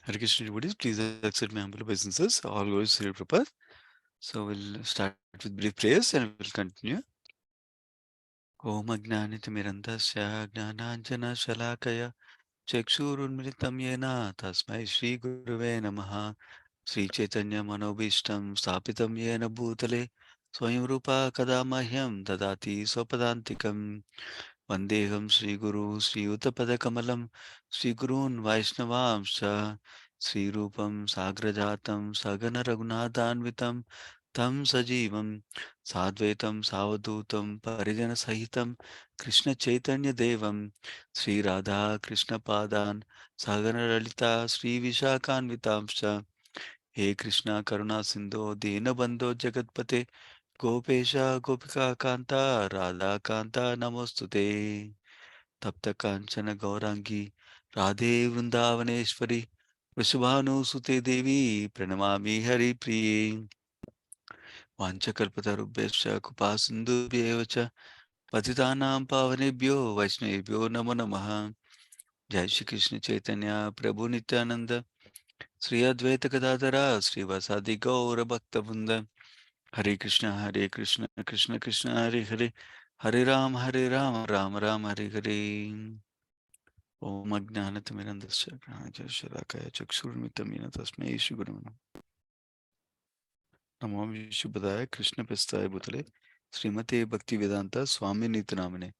Hare Krishna, devotees, please accept my humble obeisances. All glories to Sri Prabhupada. So we'll start with brief prayers and we'll continue. Om Ajnanitimirandasya Jnananjana Shalakaya Chakshurunmritam Yena Tasmai Shri Guruve Namaha Sri Chaitanya Manobishtam Stapitam Yena Bhutale Swayam Rupa Kadamahyam Dadati Swapadantikam Vandeham Sri Guru Sri Uttapadakamalam Sri Gurun Vaishnavamscha Sri Rupam Sagrajatam Sagana Raghunathanvitam Tam Sajivam Sadvaitam Savadutam Parijana Sahitam Krishna Chaitanya Devam Sri Radha Krishna Padan Sagana Lalita Sri Vishakhanvitamscha He Krishna Karuna Sindhu Dinabandho Jagatpate Gopesha Gopika Kanta Radha Kanta Namostute Tapta Kanchana Gaurangi Radhe Vrindavaneshwari Vrishabhanu Sute Devi Pranamami Hari Priye Vanchakalpatarubhyascha Kupasindubhyev cha Patitanam Pavanebhyo Vaishnavebhyo Namo Namaha Jai Shri Krishna Chaitanya Prabhu Nityananda Sri Advaita Gadadhara Sri Vasadi Gaura Bhakta Vrinda Hare Krishna Krishna Krishna Hare Hare Hare Ram Ram Ram Hare Hare Om Ajnanatimirandasya Shalakaya Chakshurmittam Yena Tasmai Shri Guru Namo Vishubhadaya Krishna Pestaya Bhutale Srimate Bhaktivedanta Swami Nitanamane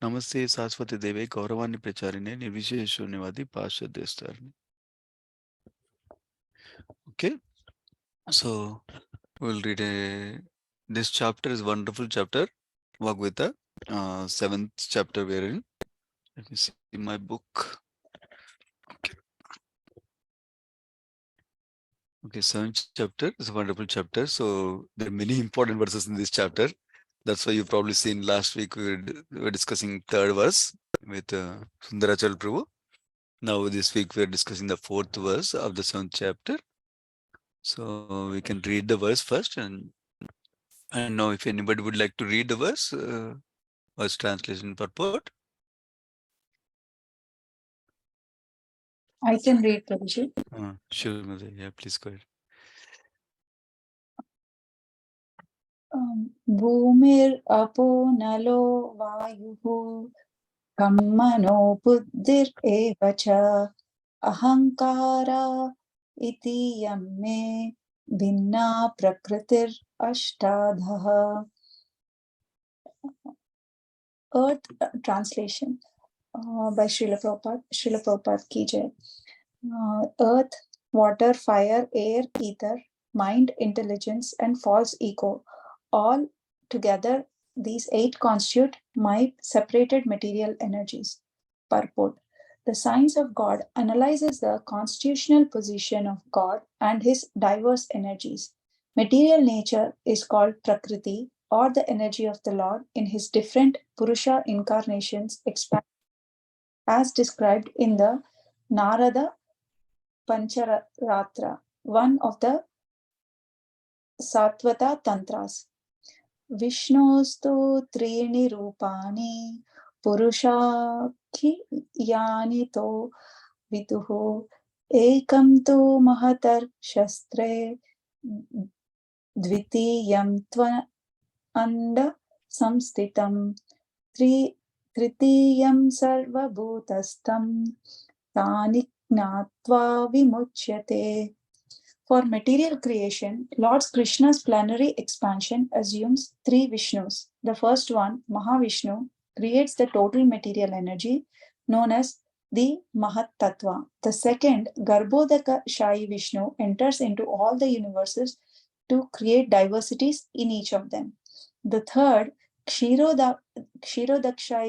Namaste Saraswati Deve Gauravani Pracharine Nirvisheshunivadi Pashadestarine. Okay, so we'll read this chapter is wonderful chapter, Bhagavata, 7th chapter we're in. Let me see my book. Okay. Okay, 7th chapter is a wonderful chapter. So there are many important verses in this chapter. That's why you've probably seen last week we were discussing third verse with Sundarachal Prabhu. Now this week we're discussing the 4th verse of the 7th chapter. So we can read the verse first, and I don't know if anybody would like to read the verse translation purport. I can read, Prabhuji. Sure, Mother. Yeah, please go ahead. Bhumir apo nalo vayuhu kammano buddhir evacha ahankara iti yamme bhinna prakritir ashtadha. Earth translation by Srila Prabhupada. Srila Prabhupada ki jai. Earth, water, fire, air, ether, mind, intelligence, and false ego. All together, these 8 constitute my separated material energies. Purport. The science of God analyzes the constitutional position of God and his diverse energies. Material nature is called Prakriti, or the energy of the Lord in his different Purusha incarnations, as described in the Narada Pancharatra, one of the Satvata Tantras. Vishnostu Trini Rupani Purushakhi Yani To Viduhu Ekam Tu Mahatar Shastre Dvitiyam Tvanda Samstitam Tritiyam Sarvabhutastam Tani Gnatva Vimuchyate. For material creation, Lord Krishna's plenary expansion assumes 3 Vishnus. The first one, Mahavishnu, creates the total material energy known as the Mahat Tattva. The second, Garbhodaka Shai Vishnu, enters into all the universes to create diversities in each of them. The third, Kshirodakshai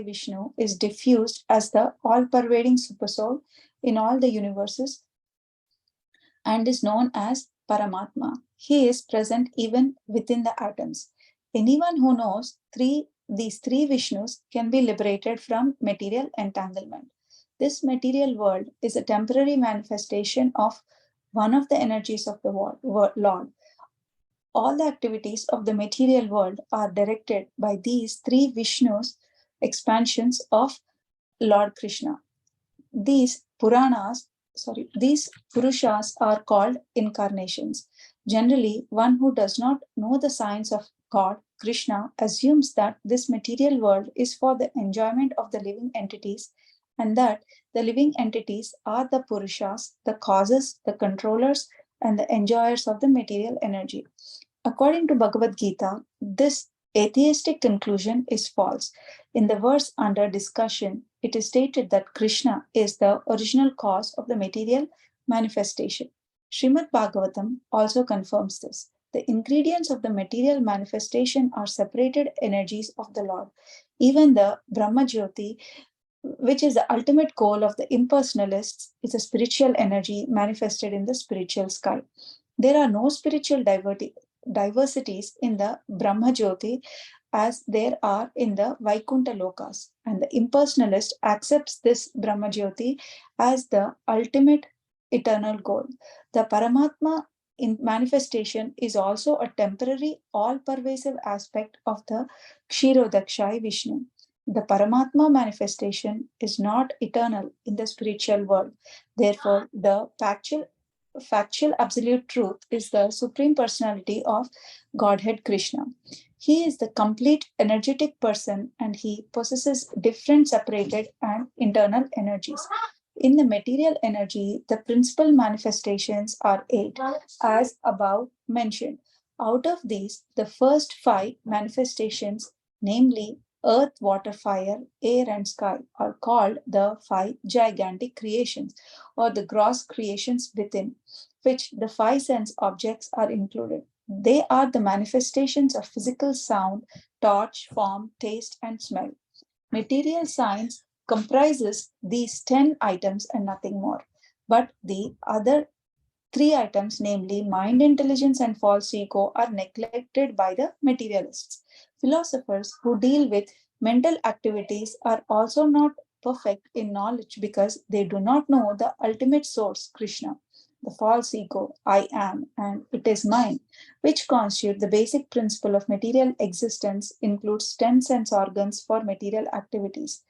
Vishnu, is diffused as the all-pervading supersoul in all the universes and is known as Paramatma. He is present even within the atoms. Anyone who knows these three Vishnus can be liberated from material entanglement. This material world is a temporary manifestation of one of the energies of the Lord. All the activities of the material world are directed by these three Vishnus, expansions of Lord Krishna. These Puranas these Purushas are called incarnations. Generally, one who does not know the science of God, Krishna, assumes that this material world is for the enjoyment of the living entities and that the living entities are the Purushas, the causes, the controllers, and the enjoyers of the material energy. According to Bhagavad Gita, this atheistic conclusion is false. In the verse under discussion, it is stated that Krishna is the original cause of the material manifestation. Srimad Bhagavatam also confirms this. The ingredients of the material manifestation are separated energies of the Lord. Even the Brahma Jyoti, which is the ultimate goal of the impersonalists, is a spiritual energy manifested in the spiritual sky. There are no spiritual diversities in the Brahma Jyoti as there are in the Vaikuntha Lokas. And the impersonalist accepts this Brahma Jyoti as the ultimate eternal goal. The Paramatma in manifestation is also a temporary, all pervasive aspect of the Kshirodakshai Vishnu. The Paramatma manifestation is not eternal in the spiritual world. Therefore, the factual absolute truth is the supreme personality of Godhead Krishna. He is the complete energetic person and he possesses different separated and internal energies. In the material energy, the principal manifestations are eight, as above mentioned. Out of these, the first five manifestations, namely earth, water, fire, air, and sky, are called the five gigantic creations or the gross creations within which the five sense objects are included. They are the manifestations of physical sound, touch, form, taste, and smell. Material science comprises these 10 items and nothing more. But the other three items, namely mind, intelligence, and false ego, are neglected by the materialists. Philosophers who deal with mental activities are also not perfect in knowledge because they do not know the ultimate source, Krishna. The false ego, I am, and it is mine, which constitute the basic principle of material existence, includes 10 sense organs for material activities.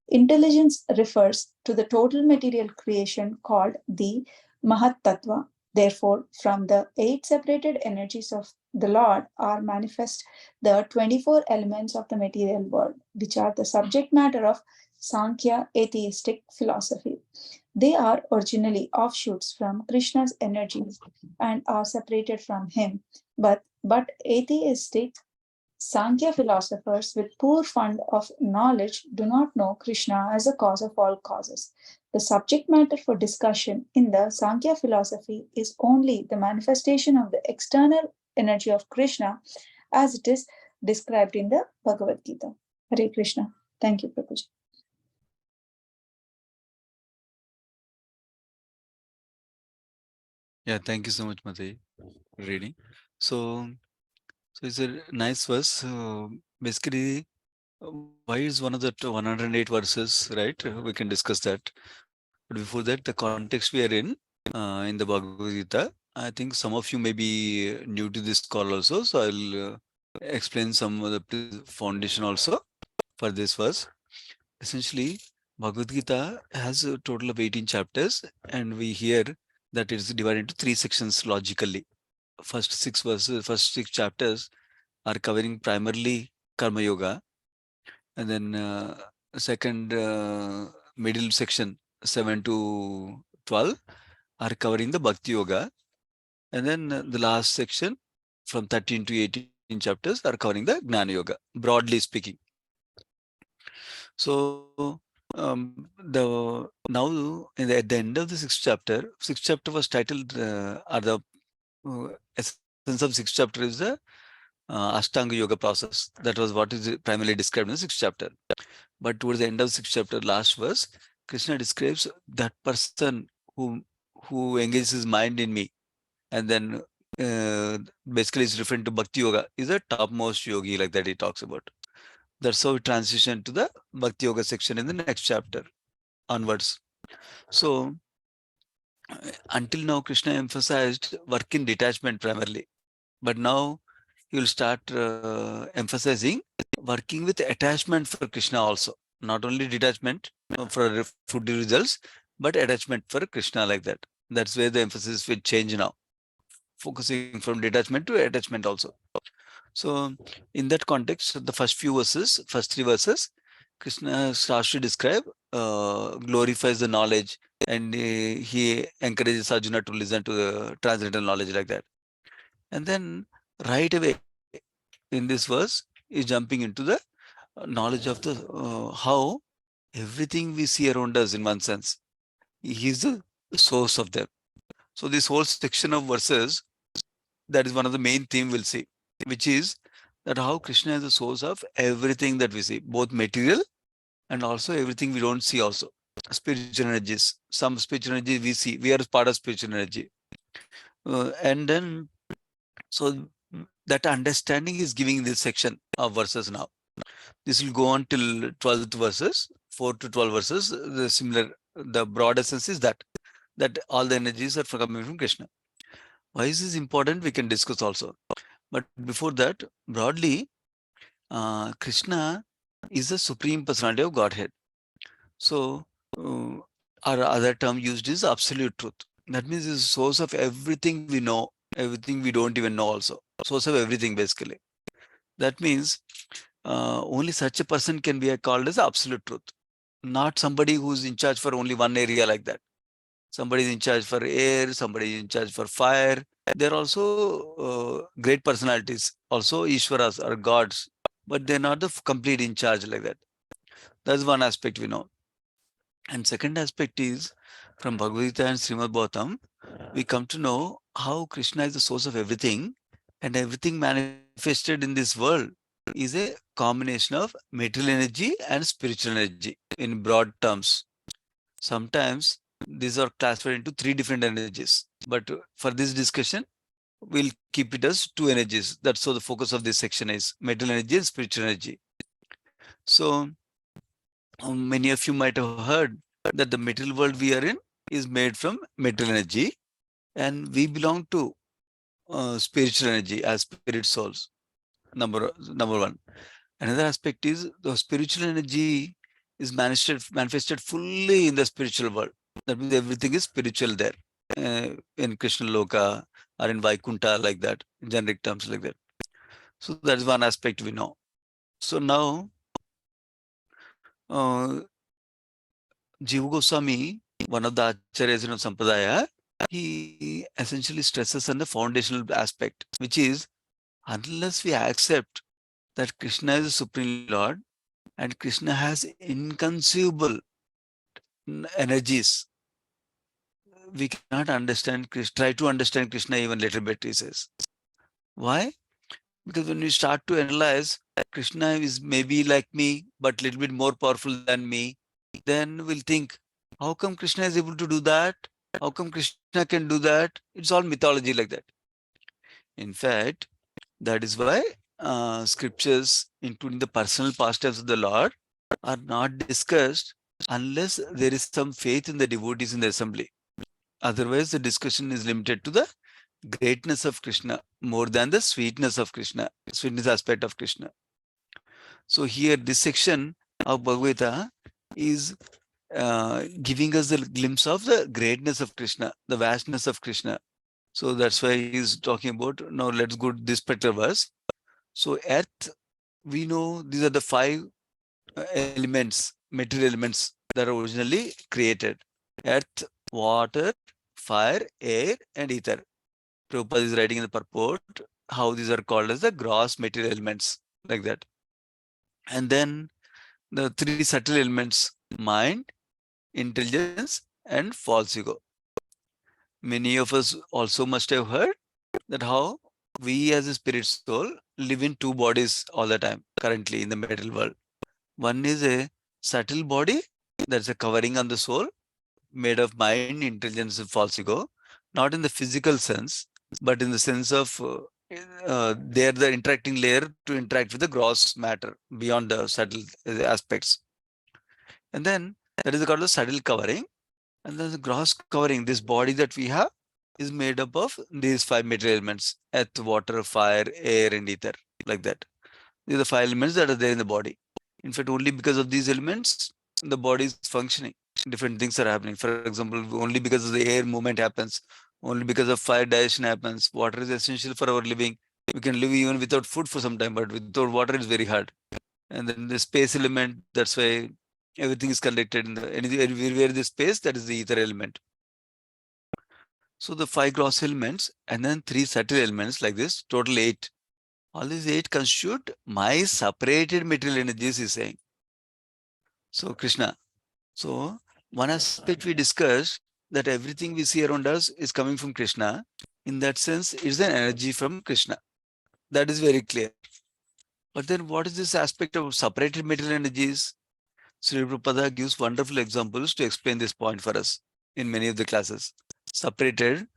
Intelligence refers to the total material creation called the Mahat Tattva. Therefore, from the eight separated energies of the Lord are manifest the 24 elements of the material world, which are the subject matter of Sankhya atheistic philosophy. They are originally offshoots from Krishna's energies and are separated from him. But atheistic Sankhya philosophers with poor fund of knowledge do not know Krishna as a cause of all causes. The subject matter for discussion in the Sankhya philosophy is only the manifestation of the external energy of Krishna as it is described in the Bhagavad Gita. Hare Krishna. Thank you, Prabhuji. Yeah, thank you so much, Mate, for reading. So it's a nice verse. Basically, why is one of the 108 verses, right? We can discuss that. But before that, the context we are in the Bhagavad Gita, I think some of you may be new to this call also. So I'll explain some of the foundation also for this verse. Essentially, Bhagavad Gita has a total of 18 chapters, and we hear that it is divided into three sections logically. First six chapters are covering primarily Karma Yoga, and then second middle section 7 to 12 are covering the Bhakti Yoga, and then the last section from 13 to 18 chapters are covering the Gnana Yoga, broadly speaking. So at the end of the sixth chapter was titled or the essence of sixth chapter is the Ashtanga Yoga process. That was what is primarily described in the sixth chapter. But towards the end of the sixth chapter, last verse, Krishna describes that person who engages his mind in me, and then basically is referring to Bhakti Yoga, is a topmost yogi, like that he talks about. That's how we transition to the Bhakti Yoga section in the next chapter onwards. So until now, Krishna emphasized work in detachment primarily, but now he will start emphasizing working with attachment for Krishna also. Not only detachment for food results, but attachment for Krishna, like that. That's where the emphasis will change now, focusing from detachment to attachment also. So in that context, the first three verses, Krishna starts to describe, glorifies the knowledge, and he encourages Arjuna to listen to the transcendental knowledge, like that. And then right away in this verse is jumping into the knowledge of the how everything we see around us, in one sense, he is the source of them. So this whole section of verses, that is one of the main theme we'll see, which is that how Krishna is the source of everything that we see, both material and also everything we don't see also. Spiritual energies, some spiritual energy we see, we are part of spiritual energy. And then, so that understanding is giving this section of verses now. This will go on till 12th verses, 4 to 12 verses. The similar, the broad essence is that all the energies are coming from Krishna. Why is this important? We can discuss also. But before that, broadly, Krishna is the supreme personality of Godhead. So, our other term used is absolute truth. That means it's the source of everything we know, everything we don't even know also. Source of everything, basically. That means only such a person can be called as absolute truth. Not somebody who's in charge for only one area, like that. Somebody is in charge for air, somebody is in charge for fire. They're also great personalities, also Ishwaras or gods, but they're not the complete in charge, like that. That's one aspect we know. And second aspect is, from Bhagavad Gita and Srimad Bhagavatam, we come to know how Krishna is the source of everything, and everything manifested in this world is a combination of material energy and spiritual energy in broad terms. Sometimes these are classified into three different energies, but for this discussion, we'll keep it as two energies. That's so the focus of this section is material energy and spiritual energy. So many of you might have heard that the material world we are in is made from material energy, and we belong to spiritual energy as spirit souls. Number one. Another aspect is the spiritual energy is manifested fully in the spiritual world. That means everything is spiritual there, in Krishna Loka or in Vaikunta, like that, in generic terms, like that. So that is one aspect we know. So now, uh, Jiva Goswami, one of the acharyas in Sampradaya, he essentially stresses on the foundational aspect, which is, unless we accept that Krishna is the Supreme Lord and Krishna has inconceivable energies, we cannot understand Krishna, try to understand Krishna even little bit, he says. Why? Because when we start to analyze, Krishna is maybe like me, but little bit more powerful than me, then we'll think, how come Krishna is able to do that? How come Krishna can do that? It's all mythology, like that. In fact, that is why scriptures, including the personal pastimes of the Lord, are not discussed unless there is some faith in the devotees in the assembly. Otherwise, the discussion is limited to the greatness of Krishna more than the sweetness of Krishna, sweetness aspect of Krishna. So here, this section of Bhagavad Gita is giving us the glimpse of the greatness of Krishna, the vastness of Krishna. So that's why he's talking about, now let's go to this particular verse. So earth, we know these are the five elements, material elements that are originally created. Earth, water, fire, air, and ether. Prabhupada is writing in the purport how these are called as the gross material elements, like that. And then the three subtle elements, mind, intelligence, and false ego. Many of us also must have heard that how we as a spirit soul live in two bodies all the time currently in the material world. One is a subtle body, that's a covering on the soul, made of mind, intelligence, and false ego, not in the physical sense, but in the sense of they're the interacting layer to interact with the gross matter beyond the subtle aspects. And then that is called the subtle covering. And then the gross covering, this body that we have, is made up of these five material elements: earth, water, fire, air, and ether, like that. These are the five elements that are there in the body. In fact, only because of these elements, the body is functioning. different things are happening. For example, only because of the air movement happens, only because of fire digestion happens. Water is essential for our living. We can live even without food for some time, but without water it's very hard. And then the space element, that's why everything is connected in the everywhere the space, that is the ether element. So the five gross elements and then three subtle elements like this, total eight. All these eight constitute my separated material energies, is saying. So Krishna. So one aspect we discussed, that everything we see around us is coming from Krishna. In that sense, it's an energy from Krishna. That is very clear. But then what is this aspect of separated material energies? Sri Prabhupada gives wonderful examples to explain this point for us in many of the classes. Separated,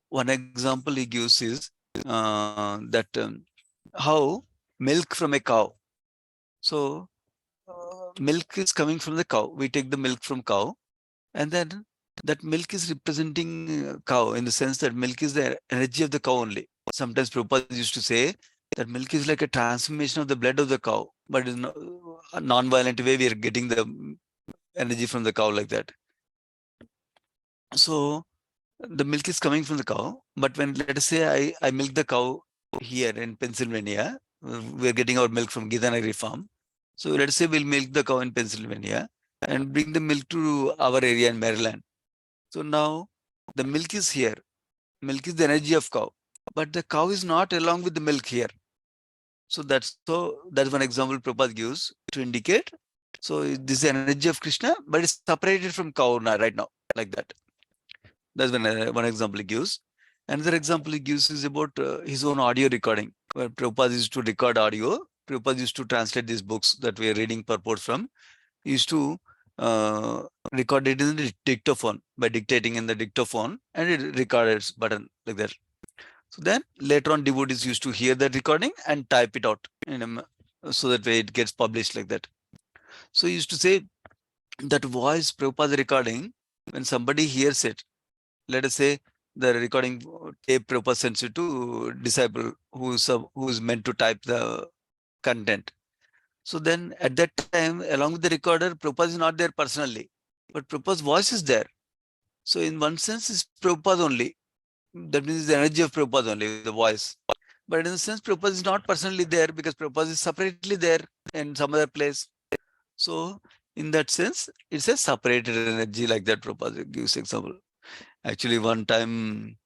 one example he gives is that how milk from a cow. So milk is coming from the cow. We take the milk from cow, and then that milk is representing cow, in the sense that milk is the energy of the cow only. Sometimes Prabhupada used to say that milk is like a transformation of the blood of the cow, but in a non-violent way we are getting the energy from the cow like that. So the milk is coming from the cow, but when, let us say, I milk the cow here in Pennsylvania, we're getting our milk from Gita farm. So let us say we'll milk the cow in Pennsylvania and bring the milk to our area in Maryland. So now the milk is here. Milk is the energy of cow, but the cow is not along with the milk here. So that's one example Prabhupada gives to indicate. So this is the energy of Krishna, but it's separated from cow now, right now, like that. That's one example he gives. Another example he gives is about his own audio recording, where Prabhupada used to record audio. Prabhupada used to translate these books that we are reading purport from. He used to uh, record it in the dictaphone by dictating in the dictaphone, and it records button like that. So then later on, devotees used to hear that recording and type it out so that way it gets published like that. So he used to say that voice Prabhupada recording, when somebody hears it, let us say the recording tape Prabhupada sends it to disciple who's meant to type the content. So then at that time, along with the recorder, Prabhupada is not there personally, but Prabhupada's voice is there. So in one sense, it's Prabhupada only. That means the energy of Prabhupada only, the voice. But in a sense, Prabhupada is not personally there because Prabhupada is separately there in some other place. So in that sense, it's a separated energy like that. Prabhupada gives example. Actually, one time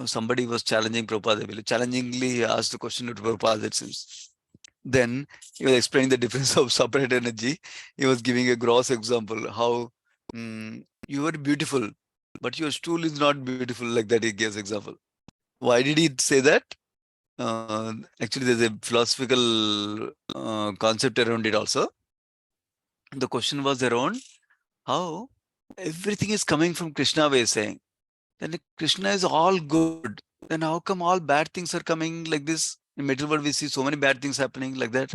somebody was challenging Prabhupada. Challengingly he asked the question to Prabhupada, it seems. Then he was explaining the difference of separate energy. He was giving a gross example how you are beautiful, but your stool is not beautiful, like that. He gives example. Why did he say that? Actually, there's a philosophical concept around it also. The question was around how everything is coming from Krishna, way saying. Then Krishna is all good. Then how come all bad things are coming like this? In material world, we see so many bad things happening like that.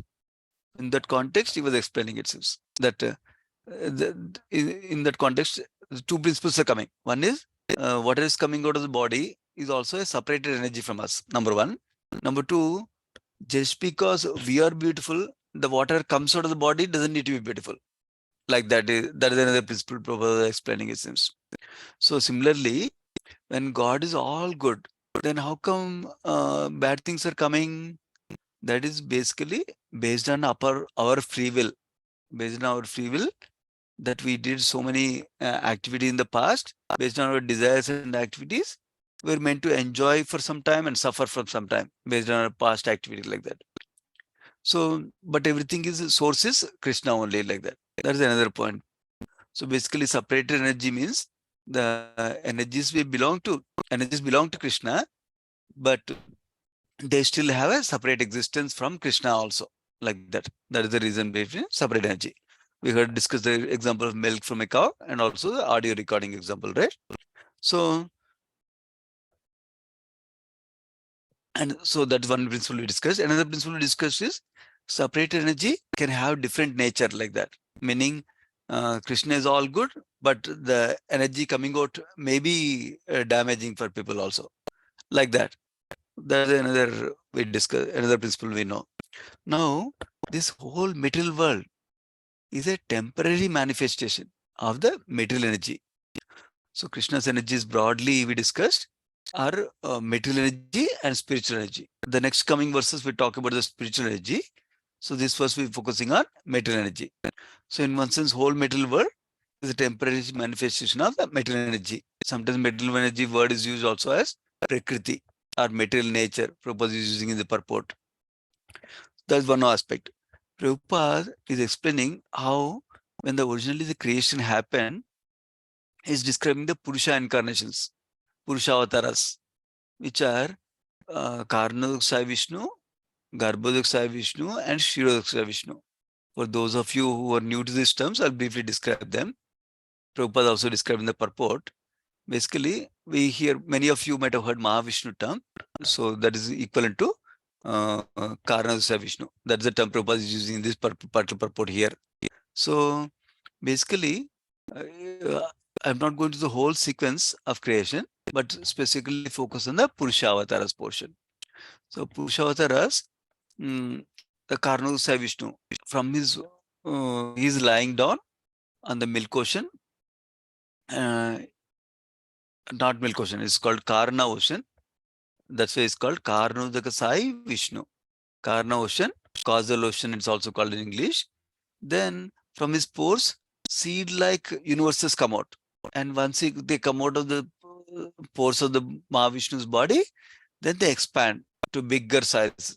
In that context, he was explaining it seems that in that context, two principles are coming. One is what is coming out of the body is also a separated energy from us. Number one. Number two, just because we are beautiful, the water comes out of the body doesn't need to be beautiful. Like that is another principle Prabhupada explaining it seems. So similarly, when God is all good, then how come bad things are coming? That is basically based on our free will. Based on our free will, that we did so many activity in the past, based on our desires and activities, we're meant to enjoy for some time and suffer for some time based on our past activity like that. So, but everything is sources Krishna only like that. That's another point. So basically, separated energy means the energies belong to Krishna, but they still have a separate existence from Krishna also, like that. That is the reason between separate energy. We heard discuss the example of milk from a cow and also the audio recording example, right? So, and so that's one principle we discussed. Another principle we discussed is separate energy can have different nature like that. Meaning, Krishna is all good, but the energy coming out may be damaging for people also, like that. That's another we discuss. Another principle we know. Now, this whole material world is a temporary manifestation. of the material energy. So Krishna's energies broadly we discussed are material energy and spiritual energy. The next coming verses we talk about the spiritual energy. So this first we're focusing on material energy. So in one sense, whole material world is a temporary manifestation of the material energy. Sometimes material energy word is used also as Prakriti or material nature. Prabhupada is using in the purport. That's one aspect. Prabhupada is explaining how when the originally the creation happened, is describing the Purusha incarnations, Purusha avatars, which are Karnadoksha Vishnu, Garbhodaksha Vishnu, and Shirodaksha Vishnu. For those of you who are new to these terms, I'll briefly describe them. Prabhupada also described in the purport. Basically, we hear, many of you might have heard Mahavishnu term. So that is equivalent to Karnadoksha Vishnu. That's the term Prabhupada is using in this particular purport here. So basically, uh, I'm not going to the whole sequence of creation, but specifically focus on the Purusha Avataras portion. So Purusha Avataras, the Karnadoksha Vishnu, from his, he's lying down on the milk ocean, uh, not milk ocean, it's called Karna ocean. That's why it's called Karnodakasai Vishnu. Karna ocean, causal ocean, it's also called in English. Then from his pores, seed-like universes come out. And once they come out of the pores of the Mahavishnu's body, then they expand to bigger size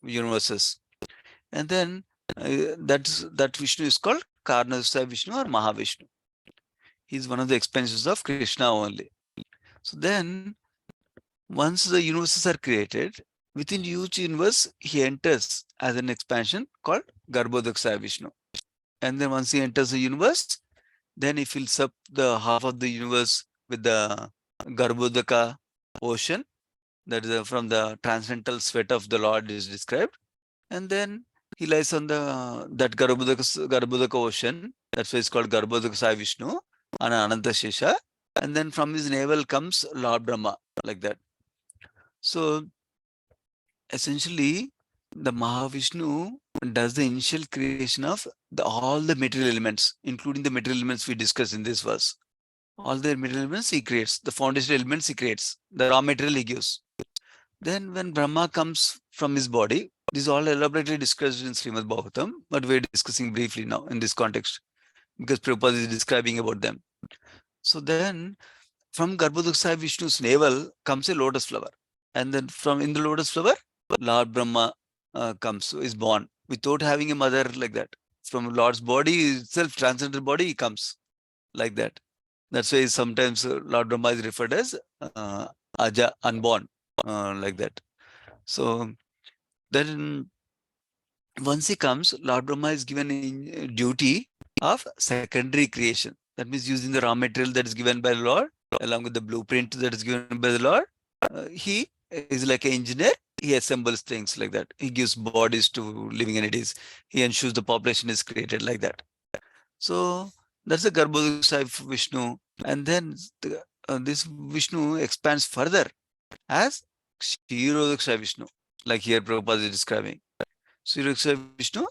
universes. And then that Vishnu is called Karnasya Vishnu or Mahavishnu. He's one of the expansions of Krishna only. So then, once the universes are created, within each universe, he enters as an expansion called Garbhodaksha Vishnu. And then once he enters the universe, then he fills up the half of the universe with the Garbhodaka ocean. That is from the transcendental sweat of the Lord is described. And then he lies on the that Garbhodaka ocean. That's why it's called Garbhodaka Sai Vishnu and Ananta Shesha. And then from his navel comes Lord Brahma, like that. So essentially, the Mahavishnu does the initial creation of all the material elements, including the material elements we discussed in this verse. All the material elements he creates, the foundational elements he creates, the raw material he gives. Then when Brahma comes from his body, this is all elaborately discussed in Srimad Bhagavatam, but we're discussing briefly now in this context because Prabhupada is describing about them. So then from Garbhodaksha Vishnu's navel comes a lotus flower. And then from in the lotus flower, Lord Brahma comes, is born without having a mother like that. From Lord's body itself, transcendental body, he comes like that. That's why sometimes Lord Brahma is referred as Aja, unborn, like that. So then once he comes, Lord Brahma is given a duty of secondary creation. That means using the raw material that is given by the Lord, along with the blueprint that is given by the Lord, he is like an engineer. He assembles things like that. He gives bodies to living entities. He ensures the population is created like that. So that's the Garbhodaksha Vishnu. And then this Vishnu expands further as Kshirodaksha Vishnu, like here Prabhupada is describing. Sriraksa Vishnu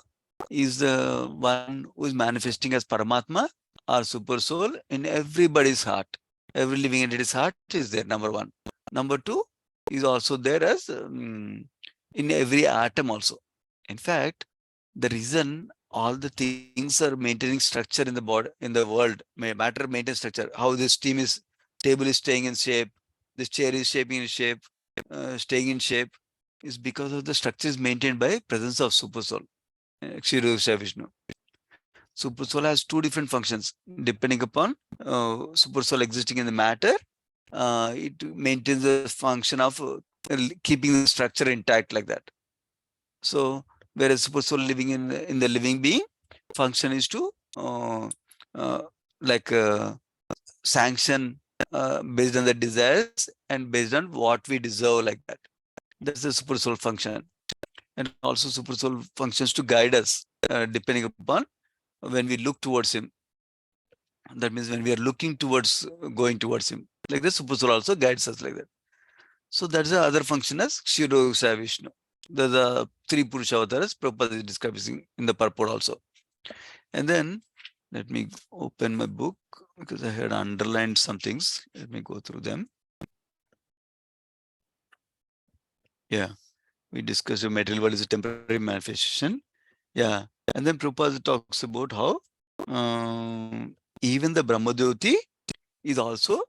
is the one who is manifesting as Paramatma or Super Soul in everybody's heart. Every living entity's heart is there, number one. Number two, is also there as in every atom also. In fact, the reason all the things are maintaining structure in the body, in the world, matter maintains structure. How this table is staying in shape, this chair is shaping in shape, staying in shape, is because of the structure is maintained by presence of Super Soul, Kshirodaksha Vishnu. Super Soul has two different functions depending upon Super Soul existing in the matter. It maintains the function of keeping the structure intact like that. So whereas Super Soul living in the living being, function is to uh, like sanction based on the desires and based on what we deserve like that. That's the Super Soul function. And also Super Soul functions to guide us depending upon when we look towards him. That means when we are looking towards going towards him, like the Super Soul also guides us like that. So that's the other function as Kshirodaksha Vishnu. There's the three Purusha avatars Prabhupada is describing in the purport also. And then Let me open my book because I had underlined some things. Let me go through them. Yeah, we discussed the material world is a temporary manifestation. Yeah, and then Prabhupada talks about how even the Brahmadhyoti is also,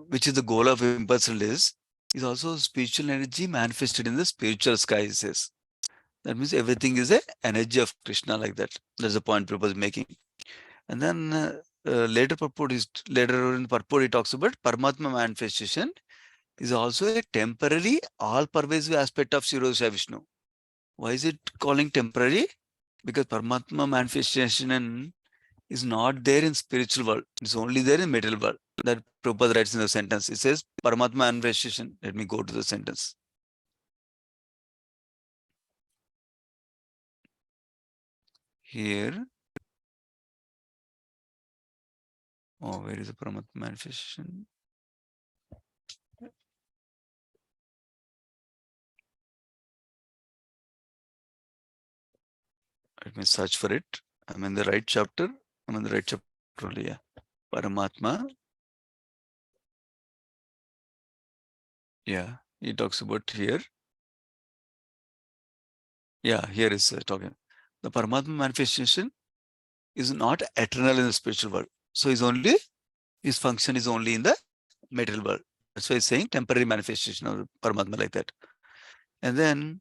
which is the goal of impersonal is also spiritual energy manifested in the spiritual sky, he says. That means everything is a energy of Krishna like that. That's the point Prabhupada is making. And then later in purport he talks about Paramatma manifestation is also a temporary, all-pervasive aspect of Shirosha Vishnu. Why is it calling temporary? Because Paramatma manifestation is not there in spiritual world. It's only there in material world. That Prabhupada writes in the sentence. It says Paramatma manifestation. Let me go to the sentence. Here. Oh, where is the Paramatma manifestation? Let me search for it. I'm in the right chapter. I'm in the right chapter only. Yeah. Paramatma. Yeah. He talks about here. Yeah. Here is talking. The Paramatma manifestation is not eternal in the spiritual world. So his function is only in the material world. That's why he's saying temporary manifestation of Paramatma like that. And then,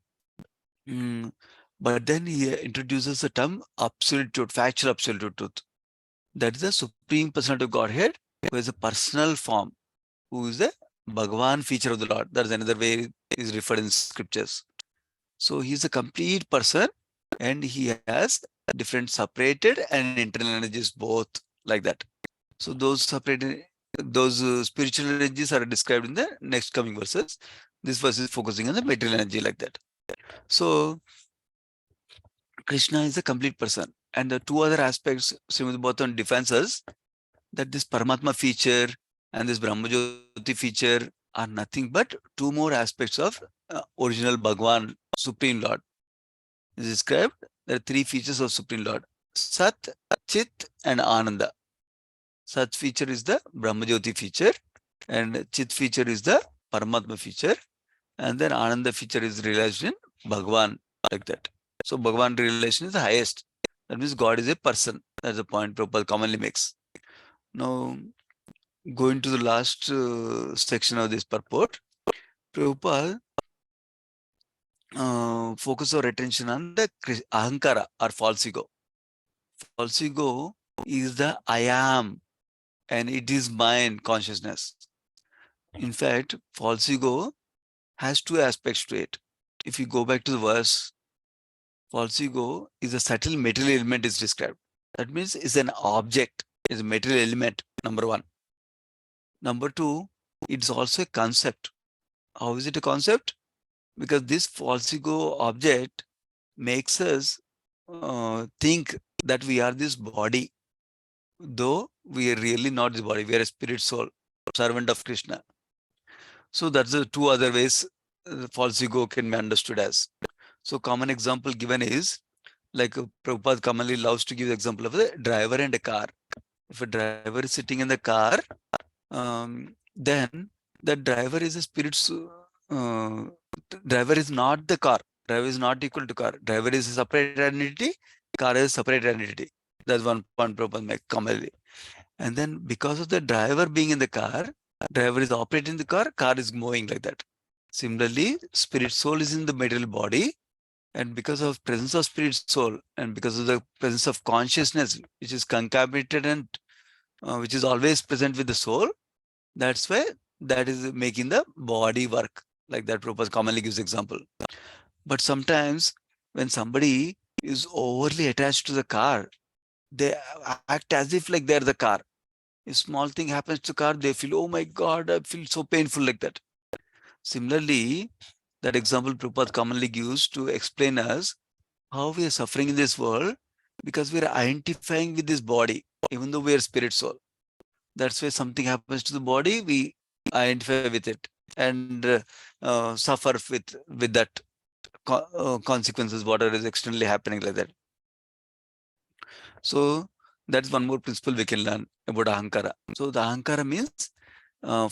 but then he introduces the term absolute truth, factual absolute truth. That is the supreme personality of Godhead, who is a personal form, who is the Bhagavan feature of the Lord. That is another way is referred in scriptures. So he is a complete person, and he has different separated and internal energies both like that. So those separated, those spiritual energies are described in the next coming verses. This verse is focusing on the material energy like that. So Krishna is a complete person. And the two other aspects Srimad Bhagavatam defines us that this Paramatma feature and this Brahmajyoti feature are nothing but two more aspects of original Bhagwan, Supreme Lord. Is described. There are three features of Supreme Lord: Sat, Chit, and Ananda. Sat feature is the Brahmajyoti feature, and Chit feature is the Paramatma feature, and then Ananda feature is realized in Bhagwan, like that. So Bhagwan relation is the highest. That means God is a person. That's the point Prabhupada commonly makes. Now, going to the last section of this purport, Prabhupada focus our attention on the ahankara or false ego. False ego is the I am and it is mine consciousness. In fact, false ego has two aspects to it. If you go back to the verse, false ego is a subtle material element is described. That means it's an object, it's a material element, number one. Number two, it's also a concept. How is it a concept? Because this false ego object makes us think that we are this body, though we are really not this body. We are a spirit soul, servant of Krishna. So that's the two other ways false ego can be understood as. So common example given is like Prabhupada commonly loves to give the example of a driver and a car. If a driver is sitting in the car, then the driver is a spirit. Uh, Driver is not the car. Driver is not equal to car. Driver is a separate identity. Car is a separate identity. That's one point Prabhupada make commonly. And then because of the driver being in the car, driver is operating the car is moving like that. Similarly, spirit soul is in the material body, and because of presence of spirit soul and because of the presence of consciousness, which is concatenated and which is always present with the soul, that's why that is making the body work. Like that Prabhupada commonly gives example. But sometimes when somebody is overly attached to the car, they act as if like they're the car. A small thing happens to car, they feel, oh my God, I feel so painful like that. Similarly, that example Prabhupada commonly gives to explain us how we are suffering in this world because we are identifying with this body, even though we are spirit soul. That's why something happens to the body, we identify with it and suffer with that consequences, whatever is externally happening like that. So That's one more principle we can learn about ahankara. So the ahankara means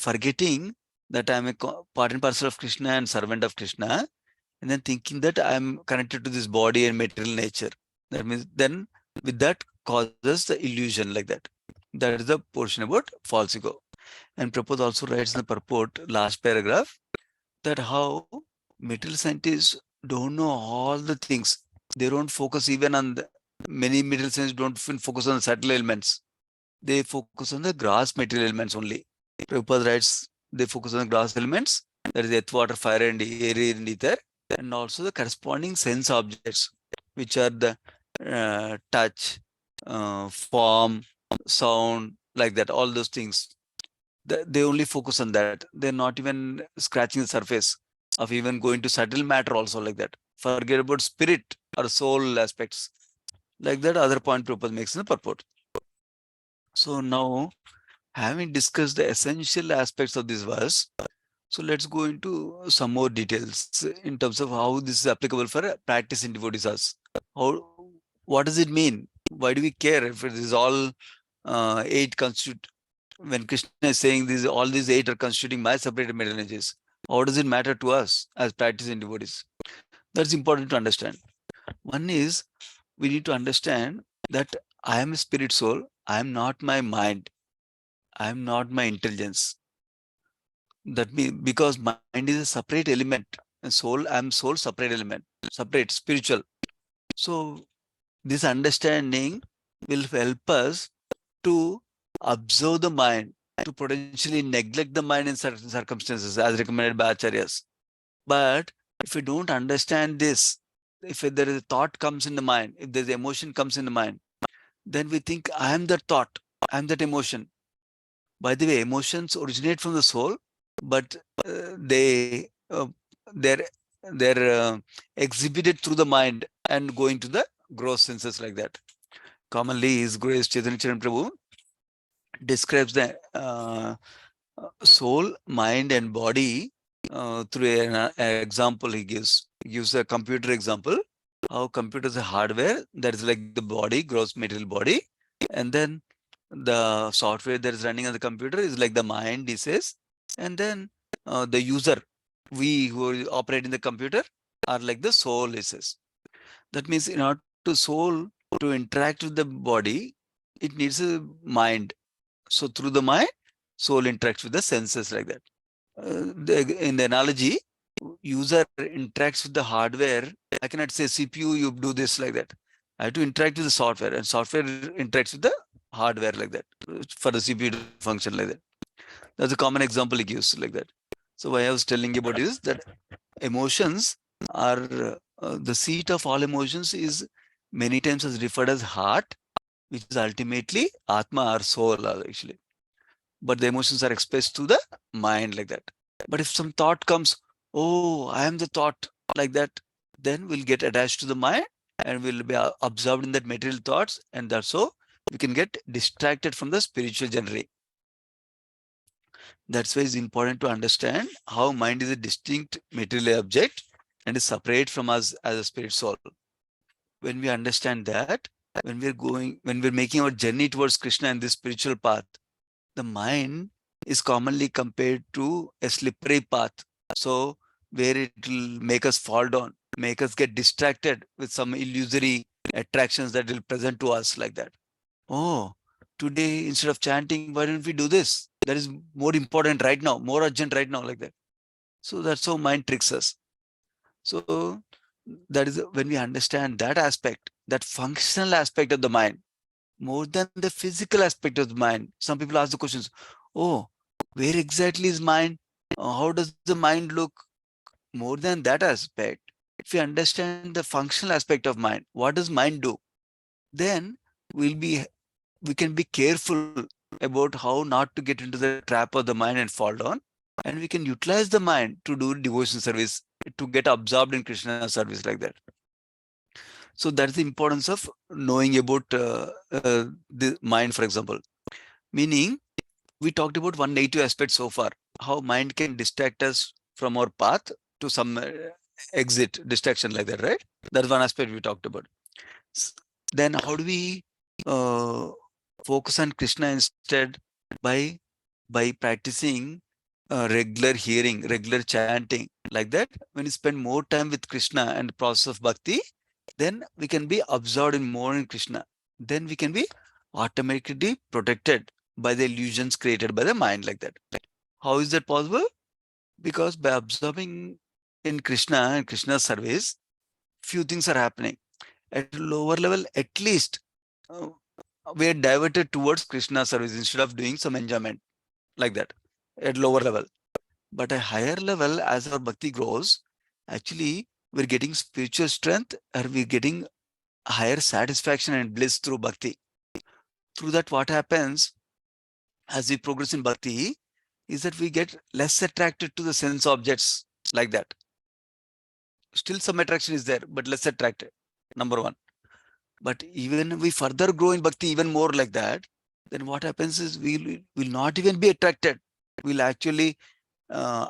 forgetting that I'm a part and parcel of Krishna and servant of Krishna, and then thinking that I'm connected to this body and material nature. That means then with that causes the illusion like that. That is the portion about false ego. And Prabhupada also writes in the purport, last paragraph, that how material scientists don't know all the things. They don't focus even on the, many material scientists don't even focus on the subtle elements. They focus on the gross material elements only. Prabhupada writes they focus on the gross elements, that is earth, water, fire, and air and ether, and also the corresponding sense objects, which are the touch, form, sound, like that, all those things. They only focus on that. They're not even scratching the surface of even going to subtle matter also like that. Forget about spirit or soul aspects. Like that other point Prabhupada makes in the purport. So now, having discussed the essential aspects of this verse, so let's go into some more details in terms of how this is applicable for practicing devotees. How, what does it mean? Why do we care if it is all eight constitute? When Krishna is saying these, all these eight are constituting my separated middle energies, how does it matter to us as practicing devotees? That's important to understand. One is we need to understand that I am a spirit soul. I am not my mind. I am not my intelligence. That means because mind is a separate element, and soul, I am soul, separate element, separate, spiritual. So this understanding will help us to observe the mind, to potentially neglect the mind in certain circumstances as recommended by acharyas. But if we don't understand this, if there is a thought comes in the mind, if there's emotion comes in the mind, then we think I am that thought, I am that emotion. By the way, emotions originate from the soul, but they're exhibited through the mind and going to the gross senses like that. Commonly, His Grace Chaitanya Charan Prabhu describes the soul, mind, and body through an example he gives. He gives a computer example. How computer is a hardware that is like the body, gross material body, and then the software that is running on the computer is like the mind, he says, and then the user, we who operate in the computer, are like the soul, he says. That means in order to soul to interact with the body, it needs a mind. So through the mind, soul interacts with the senses like that. In the analogy, user interacts with the hardware. I cannot say CPU, you do this like that. I have to interact with the software, and software interacts with the hardware like that for the CPU to function like that. That's a common example he gives like that. So why I was telling you about is that emotions are the seat of all emotions is many times is referred as heart, which is ultimately Atma or soul actually. But the emotions are expressed to the mind like that. But if some thought comes, oh, I am the thought like that, then we'll get attached to the mind and we'll be absorbed in that material thoughts, and that's so we can get distracted from the spiritual journey. That's why it's important to understand how mind is a distinct material object and is separate from us as a spirit soul. When we understand that, when we're making our journey towards Krishna and this spiritual path, the mind is commonly compared to a slippery path. So where it will make us fall down, make us get distracted with some illusory attractions that will present to us like that. Oh, today instead of chanting, why don't we do this? That is more important right now, more urgent right now like that. So that's how mind tricks us. So that is when we understand that aspect, that functional aspect of the mind, more than the physical aspect of the mind. Some people ask the questions, oh, where exactly is mind? How does the mind look? More than that aspect, if we understand the functional aspect of mind, what does mind do? Then we'll be we can be careful about how not to get into the trap of the mind and fall down. And we can utilize the mind to do devotion service, to get absorbed in Krishna service like that. So that's the importance of knowing about the mind, for example. Meaning, we talked about one negative aspect so far, how mind can distract us from our path to some exit, distraction like that, right? That's one aspect we talked about. Then how do we focus on Krishna instead by practicing regular hearing, regular chanting. Like that, when you spend more time with Krishna and the process of bhakti, then we can be absorbed in more in Krishna. Then we can be automatically protected by the illusions created by the mind like that. How is that possible? Because by observing in Krishna and Krishna's service, few things are happening. At a lower level, at least uh, we are diverted towards Krishna service instead of doing some enjoyment like that at lower level. But at higher level, as our bhakti grows, actually we're getting spiritual strength, or we're getting higher satisfaction and bliss through bhakti. Through that, what happens as we progress in bhakti is that we get less attracted to the sense objects like that. Still some attraction is there, but less attracted. Number one. But even we further grow in bhakti even more like that, then what happens is we will not even be attracted. We'll actually, uh,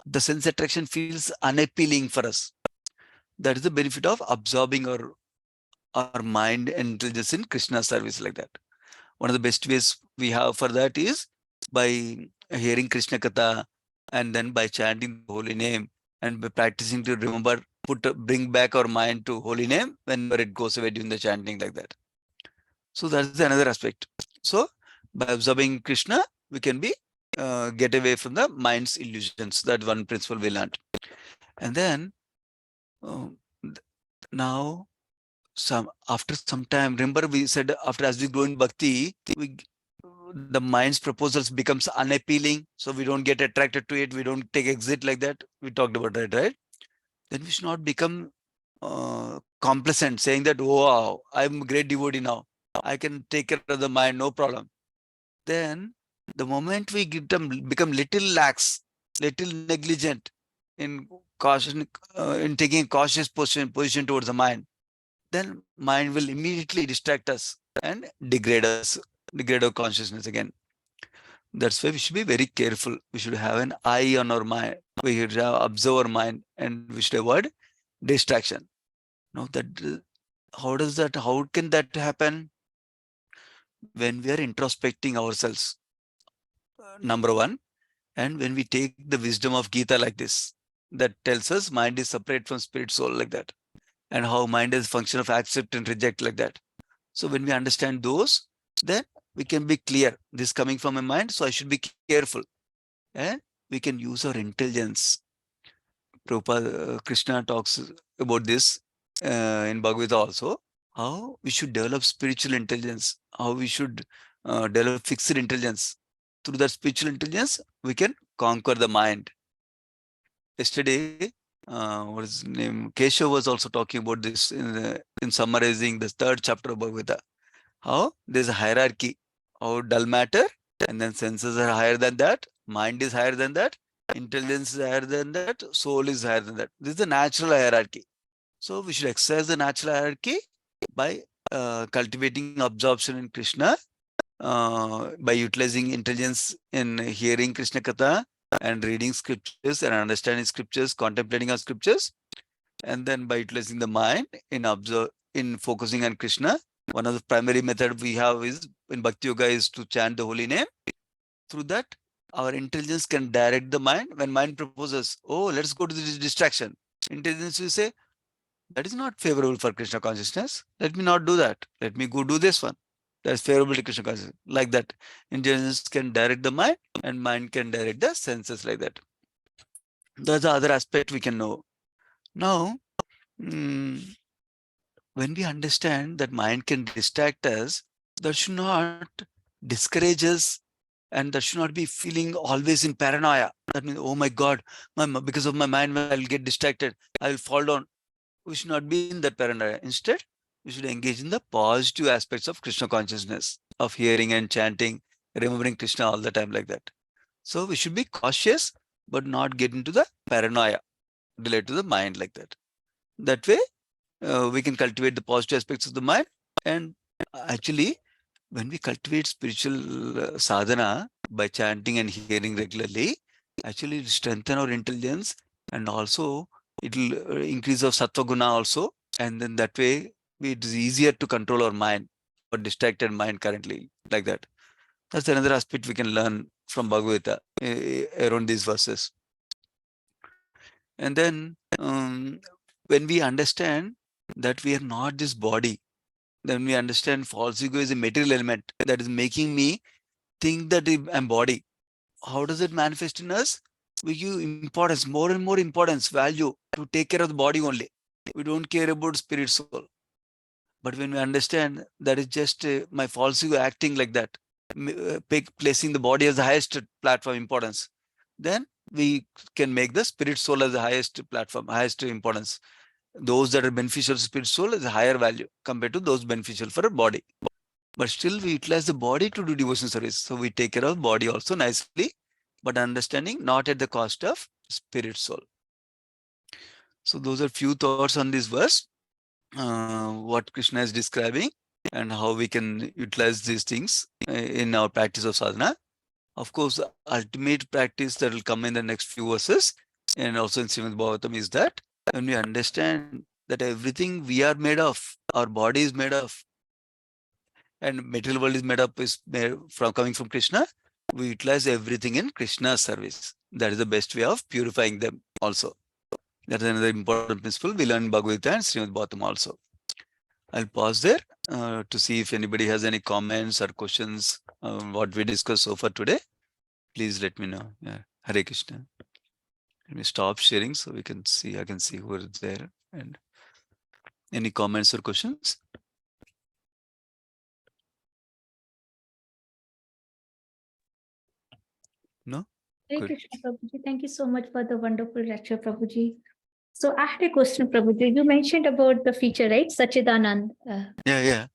the sense attraction feels unappealing for us. That is the benefit of absorbing our mind and intelligence in Krishna service like that. One of the best ways we have for that is by hearing Krishna Katha, and then by chanting the holy name, and by practicing to remember, bring back our mind to holy name whenever it goes away during the chanting like that. So that's another aspect. So by observing Krishna, we can be get away from the mind's illusions. That one principle we learned. And then uh, now after some time, remember we said after as we grow in bhakti, the mind's proposals becomes unappealing, so we don't get attracted to it. We don't take exit like that. We talked about that, right? Then we should not become complacent, saying that, oh, wow, I'm a great devotee now. I can take care of the mind, no problem. Then the moment we become little lax, little negligent in caution, in taking a cautious position towards the mind, then mind will immediately distract us and degrade our consciousness again. That's why we should be very careful. We should have an eye on our mind. We should observe our mind, and we should avoid distraction. Now how can that happen? When we are introspecting ourselves, number one, and when we take the wisdom of Gita like this, that tells us mind is separate from spirit soul like that, and how mind is a function of accept and reject like that. So when we understand those, then we can be clear. This coming from my mind, so I should be careful. And we can use our intelligence. Prabhupada, Krishna talks about this in Bhagavad also, how we should develop spiritual intelligence, how we should develop fixed intelligence. Through that spiritual intelligence, we can conquer the mind. Yesterday, what is his name? Keshav was also talking about this in summarizing the third chapter of Bhagavad. How there's a hierarchy, how dull matter, and then senses are higher than that, mind is higher than that, intelligence is higher than that, soul is higher than that. This is the natural hierarchy. So we should exercise the natural hierarchy by cultivating absorption in Krishna, by utilizing intelligence in hearing Krishna Katha and reading scriptures and understanding scriptures, contemplating on scriptures, and then by utilizing the mind in focusing on Krishna. One of the primary method we have is in Bhakti Yoga is to chant the holy name. Through that, our intelligence can direct the mind. When mind proposes, oh, let's go to this distraction, intelligence will say, that is not favorable for Krishna consciousness. Let me not do that. Let me go do this one. That's favorable to Krishna consciousness. Like that, intelligence can direct the mind, and mind can direct the senses like that. That's the other aspect we can know. Now, when we understand that mind can distract us, that should not discourage us, and that should not be feeling always in paranoia. That means, oh my God, because of my mind, I'll get distracted, I will fall down. We should not be in that paranoia. Instead, we should engage in the positive aspects of Krishna consciousness, of hearing and chanting, remembering Krishna all the time like that. So we should be cautious, but not get into the paranoia related to the mind like that. That way, we can cultivate the positive aspects of the mind. And actually, when we cultivate spiritual sadhana by chanting and hearing regularly, actually it strengthen our intelligence, and also it will increase our sattva guna also. And then that way, it is easier to control our mind. distracted mind currently, like that. That's another aspect we can learn from Bhagavad Gita around these verses. And then when we understand that we are not this body, then we understand false ego is a material element that is making me think that I'm body. How does it manifest in us? We give importance, more and more importance, value to take care of the body only. We don't care about spirit soul. But when we understand that is just my false ego acting like that, placing the body as the highest platform importance, then we can make the spirit soul as the highest platform, highest importance. Those that are beneficial to spirit soul is a higher value compared to those beneficial for a body. But still we utilize the body to do devotion service. So we take care of body also nicely, but understanding not at the cost of spirit soul. So those are few thoughts on this verse, what Krishna is describing and how we can utilize these things in our practice of sadhana. Of course, the ultimate practice that will come in the next few verses and also in Srimad Bhagavatam is that when we understand that everything we are made of, our body is made of, and material world is made up is made from coming from Krishna, we utilize everything in Krishna's service. That is the best way of purifying them also. That is another important principle we learn in Bhagavad Gita and Srimad Bhagavatam also. I'll pause there to see if anybody has any comments or questions on what we discussed so far today. Please let me know. Yeah. Hare Krishna. Let me stop sharing so we can see. I can see who is there. And any comments or questions? No? Hare Good. Krishna, Prabhuji. Thank you so much for the wonderful lecture, Prabhuji. So I had a question, Prabhuji. You mentioned about the feature, right? Sachidanand. Yeah.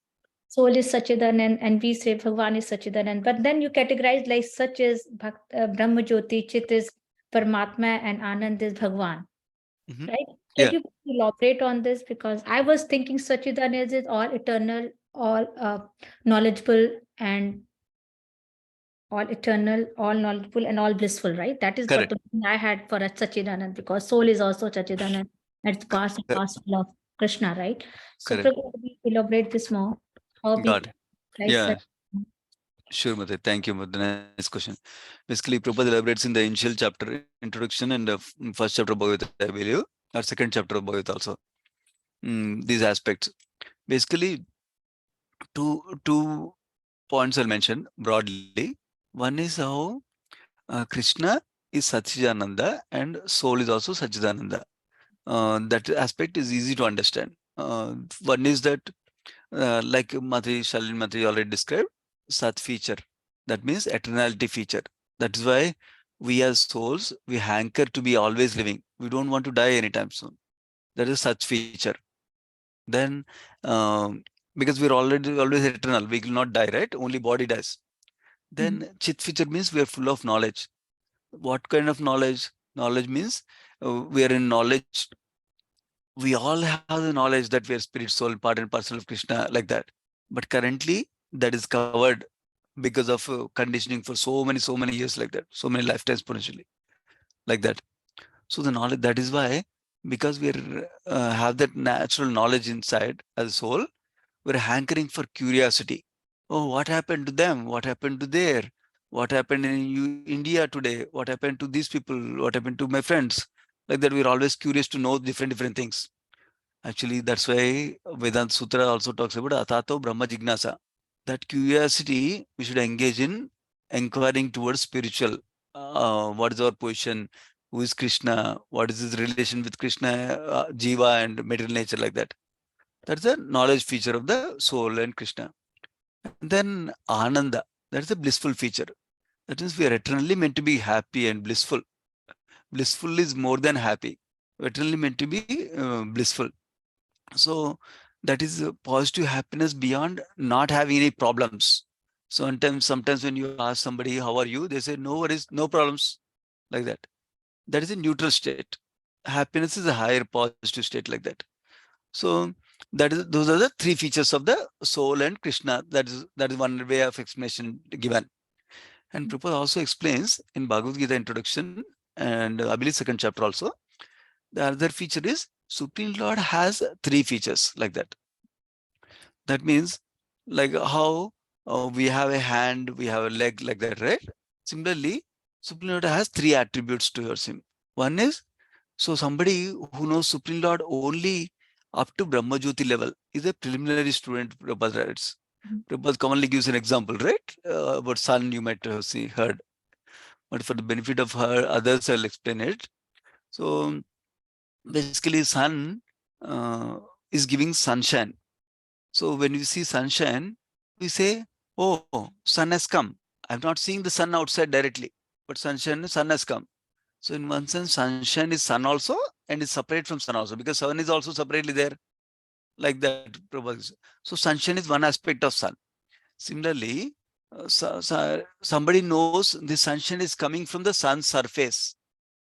Soul is Sachidanand and we say Bhagwan is Sachidanand. But then you categorize like such as Brahma Jyoti, Chit is Paramatma and Anand is Bhagwan. Mhm. Right? Yeah. Can you elaborate on this? Because I was thinking Sachidanand is all eternal, all knowledgeable and all eternal, all knowledgeable, and all blissful, right? That is what Correct. the meaning I had for a Sachidanand, because soul is also Sachidanand, and it's part and parcel of Krishna, right? So, Correct. Prabhu, elaborate this more. How we Got it. recognize Yeah. that. Sure, Mate. Thank you, Mate. Nice question. Basically, Prabhupada elaborates in the initial chapter, introduction, and the first chapter of Bhagavad Gita, I believe, or second chapter of Bhagavad Gita also. These aspects. Basically, two points I'll mention broadly. One is how Krishna is Satchidananda and soul is also Satchidananda. That aspect is easy to understand. One is that, like Shalin Mati already described, Sat feature. That means eternality feature. That is why we as souls, we hanker to be always living. We don't want to die anytime soon. That is such feature. Then, because we're already always eternal, we will not die, right? Only body dies. Then Chit feature means we are full of knowledge. What kind of knowledge? Knowledge means we are in knowledge. We all have the knowledge that we are spirit, soul, part and parcel of Krishna, like that. But currently, that is covered because of conditioning for so many years, like that, so many lifetimes potentially, like that. So the knowledge, that is why, because we are have that natural knowledge inside as soul, we're hankering for curiosity. Oh, what happened to them? What happened to there? What happened in India today? What happened to these people? What happened to my friends? Like that, we're always curious to know different things. Actually, that's why Vedanta Sutra also talks about Atato Brahma Jignasa. That curiosity we should engage in inquiring towards spiritual. What is our position? Who is Krishna? What is his relation with Krishna, Jiva, and material nature, like that? That's the knowledge feature of the soul and Krishna. And then Ananda, that's a blissful feature. That means we are eternally meant to be happy and blissful. Blissful is more than happy. We're eternally meant to be blissful. So that is a positive happiness beyond not having any problems. So sometimes when you ask somebody, how are you? They say, no worries, no problems, like that. That is a neutral state. Happiness is a higher positive state, like that. So those are the three features of the soul and Krishna. That is one way of explanation given. And Prabhupada also explains in Bhagavad Gita introduction and I believe second chapter also. The other feature is Supreme Lord has three features, like that. That means Like how we have a hand, we have a leg, like that, right? Similarly, Supreme Lord has three attributes towards him. One is, so somebody who knows Supreme Lord only up to Brahma Jyoti level is a preliminary student, Prabhupada writes. Prabhupada commonly gives an example, right? About sun, you might have heard. But for the benefit of her, others, I'll explain it. So basically, sun is giving sunshine. So when we see sunshine, we say, oh, sun has come. I'm not seeing the sun outside directly, but sun has come. So in one sense, sunshine is sun also and is separate from sun also, because sun is also separately there, like that. So sunshine is one aspect of sun. Similarly, somebody knows the sunshine is coming from the sun's surface,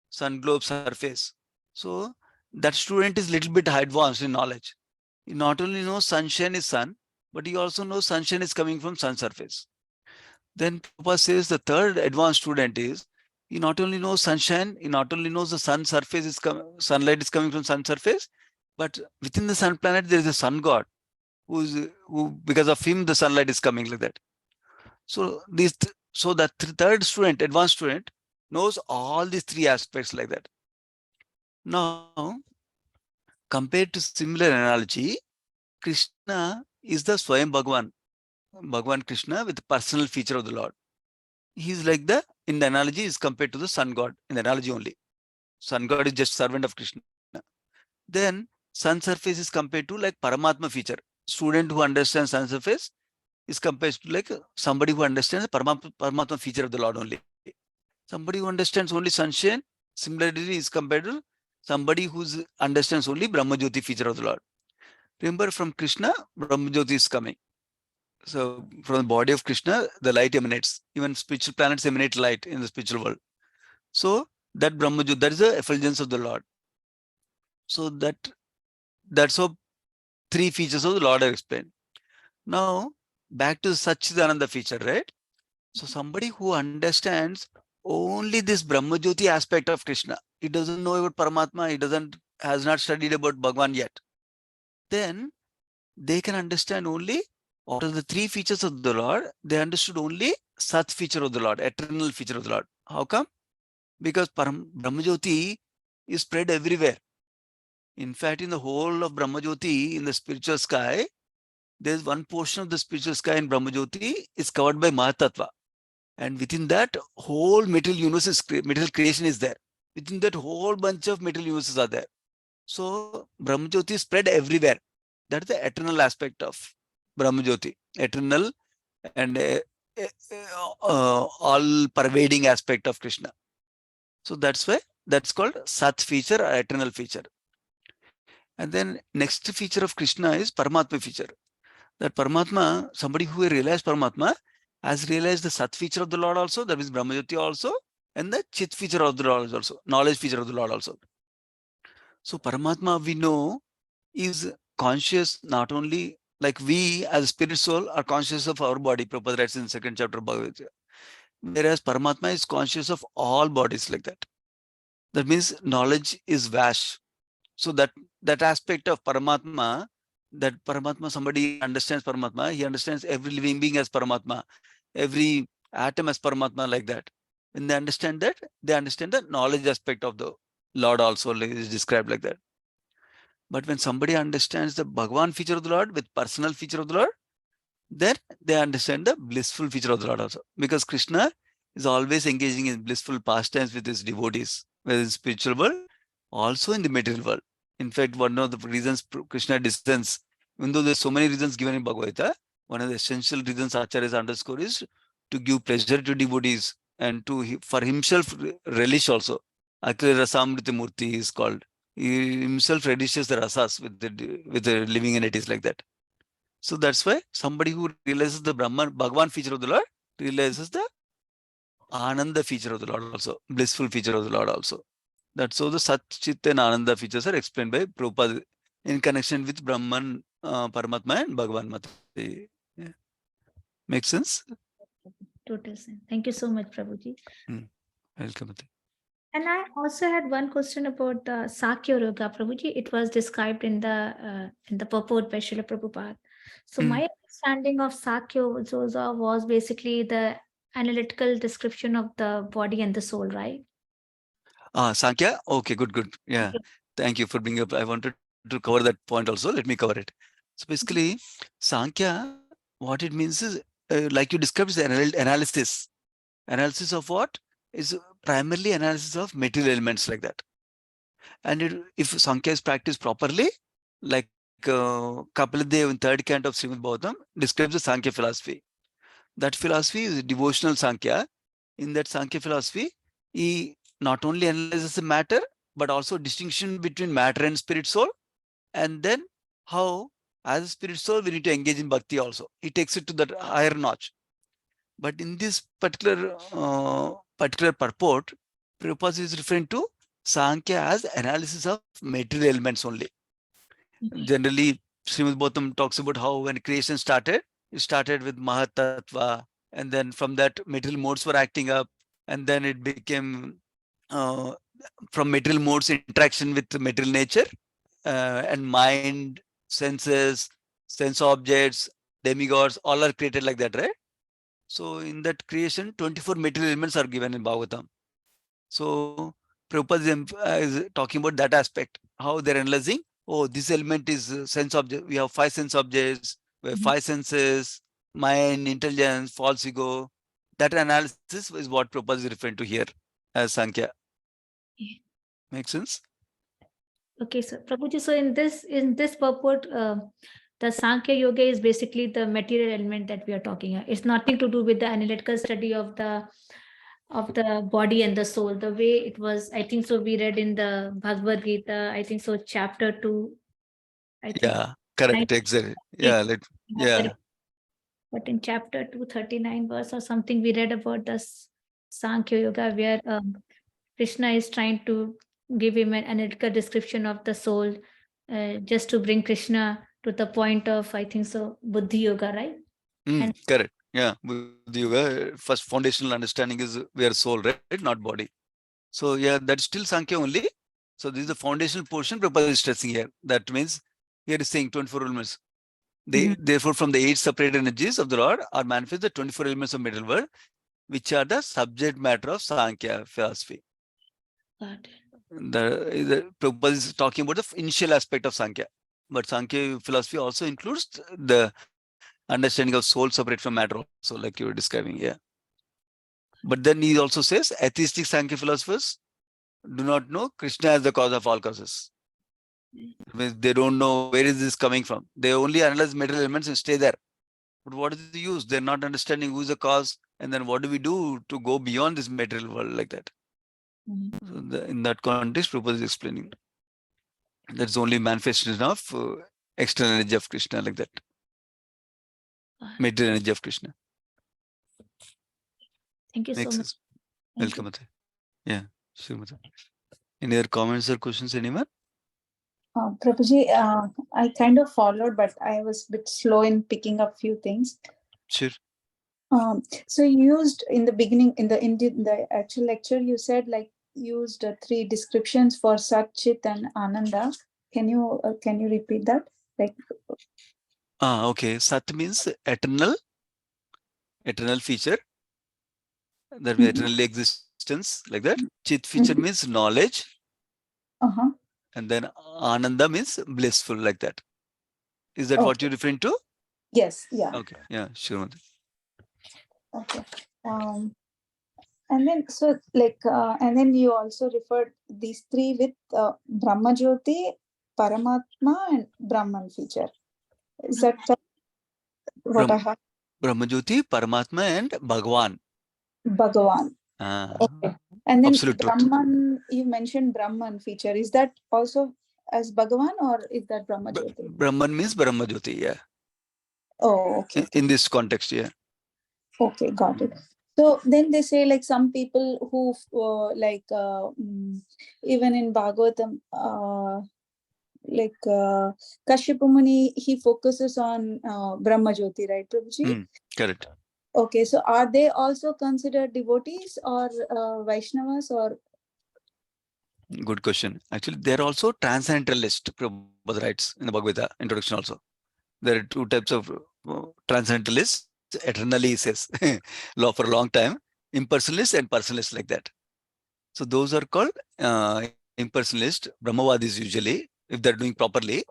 sun globe surface. So that student is little bit advanced in knowledge. He not only knows sunshine is sun, but he also knows sunshine is coming from sun surface. Then Prabhupada says the third advanced student is, he not only knows sunshine, he not only knows the sun surface is sunlight is coming from sun surface, but within the sun planet there is a sun god who because of him the sunlight is coming, like that. So that third student, advanced student, knows all these three aspects, like that. Now, compared to similar analogy, Krishna is the Swayam Bhagavan Krishna with personal feature of the Lord. He is like in the analogy is compared to the sun god, in the analogy only. Sun god is just servant of Krishna. Then sun surface is compared to like Paramatma feature. Student who understands sun surface is compared to like somebody who understands the Paramatma feature of the Lord only. Somebody who understands only sunshine, similarly, is compared to somebody who understands only Brahma Jyoti feature of the Lord. Remember, from Krishna, Brahma Jyoti is coming. So from the body of Krishna, the light emanates. Even spiritual planets emanate light in the spiritual world. So that Brahma Jyoti, that is the effulgence of the Lord. So that's how three features of the Lord are explained. Now, back to the Satchidananda feature, right? So somebody who understands only this Brahma Jyoti aspect of Krishna, he doesn't know about Paramatma, has not studied about Bhagavan yet, then they can understand only out of the three features of the Lord, they understood only Sat feature of the Lord, eternal feature of the Lord. How come? Because Brahma Jyoti is spread everywhere. In fact, in the whole of Brahma Jyoti, in the spiritual sky, there is one portion of the spiritual sky in Brahma Jyoti is covered by Mahatattva. And within that, whole material universe material creation is there. Within that, whole bunch of material universes are there. So Brahma Jyoti is spread everywhere. That is the eternal aspect of Brahma Jyoti. Eternal and all pervading aspect of Krishna. So that's why that's called Sat feature or eternal feature. And then next feature of Krishna is Paramatma feature. That Paramatma, somebody who realized Paramatma, has realized the Sat feature of the Lord also, that is Brahma Jyoti also, and the Chit feature of the Lord also, knowledge feature of the Lord also. So Paramatma, we know, is conscious not only like we as spirit soul are conscious of our body, Prabhupada writes in the second chapter of Bhagavad Gita. Whereas Paramatma is conscious of all bodies, like that. That means knowledge is vast. So that aspect of Paramatma, that Paramatma, somebody understands Paramatma, he understands every living being as Paramatma, every atom as Paramatma, like that. When they understand that, they understand the knowledge aspect of the Lord also is described like that. But when somebody understands the Bhagavan feature of the Lord with personal feature of the Lord, then they understand the blissful feature of the Lord also. Because Krishna is always engaging in blissful pastimes with his devotees, whether in spiritual world, also in the material world. In fact, one of the reasons Krishna descends, even though there's so many reasons given in Bhagavad Gita, one of the essential reasons Acharyas underscore is to give pleasure to devotees and for himself relish also. Akira Rasamrita Murti is called. He himself relishes the rasas with the living entities, like that. So that's why somebody who realizes the Bhagavan feature of the Lord realizes the Ananda feature of the Lord also, blissful feature of the Lord also. That's how the Sat, Chit and Ananda features are explained by Prabhupada in connection with Brahman, Paramatma and Bhagavan Mata. Yeah. Makes sense? Total sense. Thank you so much, Prabhuji. Welcome. And I also had one question about the Sakya Yoga, Prabhuji. It was described in the purport by Srila Prabhupada. So my understanding of Sakya was basically the analytical description of the body and the soul, right? Sankhya? Okay, good, good. Yeah. Okay. Thank you for bringing up. I wanted to cover that point also. Let me cover it. So basically, Sankhya, what it means is, like you described, is analysis. Analysis of what? Is primarily analysis of material elements like that. And if Sankhya is practiced properly, like Kapila Dev in third canto of Srimad Bhagavatam describes the Sankhya philosophy. That philosophy is devotional Sankhya. In that Sankhya philosophy, he not only analyzes the matter, but also distinction between matter and spirit soul. And then how, as a spirit soul, we need to engage in bhakti also. He takes it to that higher notch. But in this particular purport, Prabhupada is referring to Sankhya as analysis of material elements only. Okay. Generally, Srimad Bhagavatam talks about how when creation started, it started with Mahat Tattva, and then from that material modes were acting up, and then it became uh, from material modes interaction with the material nature, and mind, senses, sense objects, demigods, all are created like that, right? So in that creation, 24 material elements are given in Bhagavatam. So Prabhupada is talking about that aspect, how they're analyzing, oh, this element is sense object. We have 5 sense objects, we have 5 senses, mind, intelligence, false ego. That analysis is what Prabhupada is referring to here as Sankhya. Yeah. Make sense? Okay, so Prabhuji, so in this purport, the Sankhya Yoga is basically the material element that we are talking about. It's nothing to do with the analytical study of the body and the soul. The way it was, I think so. We read in the Bhagavad Gita, I think so, chapter 2. I think Yeah, correct, exactly. Yeah, yeah. but in chapter 239 verse or something, we read about this Sankhya Yoga, where Krishna is trying to give him an analytical description of the soul, just to bring Krishna to the point of, I think so, Buddhi Yoga, right? And Correct. Yeah, Buddhi Yoga, first foundational understanding is we are soul, right? Not body. So yeah, that's still Sankhya only. So this is the foundational portion Prabhupada is stressing here. That means here is saying 24 elements. Therefore, from the 8 separate energies of the Lord are manifest the 24 elements of material world, which are the subject matter of Sankhya philosophy. God. The Prabhupada is talking about the initial aspect of Sankhya. But Sankhya philosophy also includes the understanding of soul separate from matter also, like you were describing, yeah. But then he also says atheistic Sankhya philosophers do not know Krishna as the cause of all causes. They don't know where is this coming from. They only analyze material elements and stay there. But what is the use? They're not understanding who is the cause, and then what do we do to go beyond this material world like that? So in that context, Prabhupada is explaining that's only manifestation of external energy of Krishna like that. Material energy of Krishna. Thank you so Makes much. sense. Thank Welcome, Ate. Yeah, sure, Mate. Any other comments or questions, anyone? Prabhuji, I kind of followed, but I was a bit slow in picking up few things. Sure. So you used in the beginning, in the actual lecture, you said like used 3 descriptions for Sat, Chit, and Ananda. Can you repeat that? Like, Okay. Sat means eternal feature. That means eternal existence, like that. Chit feature means knowledge. Uh-huh. And then Ananda means blissful, like that. Is that what you're referring to? Yes. Yeah. Okay. Yeah, sure, Mate. Okay. And then so like and then you also referred these 3 with Brahma Jyoti, Paramatma, and Brahman feature. Is that what I have? Brahmajyoti, Paramatma, and Bhagwan. Bhagavan. Okay. And then Absolute truth. Brahman, you mentioned Brahman feature. Is that also as Bhagavan, or is that Brahma Jyoti? Brahman means Brahmajyoti, yeah. Oh, okay. In this context, yeah. Okay, got it. So then they say like some people who even in Bhagavatam, like Kashyapa Muni, he focuses on Brahma Jyoti, right, Prabhuji? Correct. Okay, so are they also considered devotees or Vaishnavas, or? Good question. Actually, they're also transcendentalist, Prabhupada writes in the Bhagavad Gita introduction also. There are 2 types of transcendentalist, eternally, he says, law for a long time, impersonalist and personalist, like that. So those are called impersonalist, Brahmavadis usually, if they're doing properly.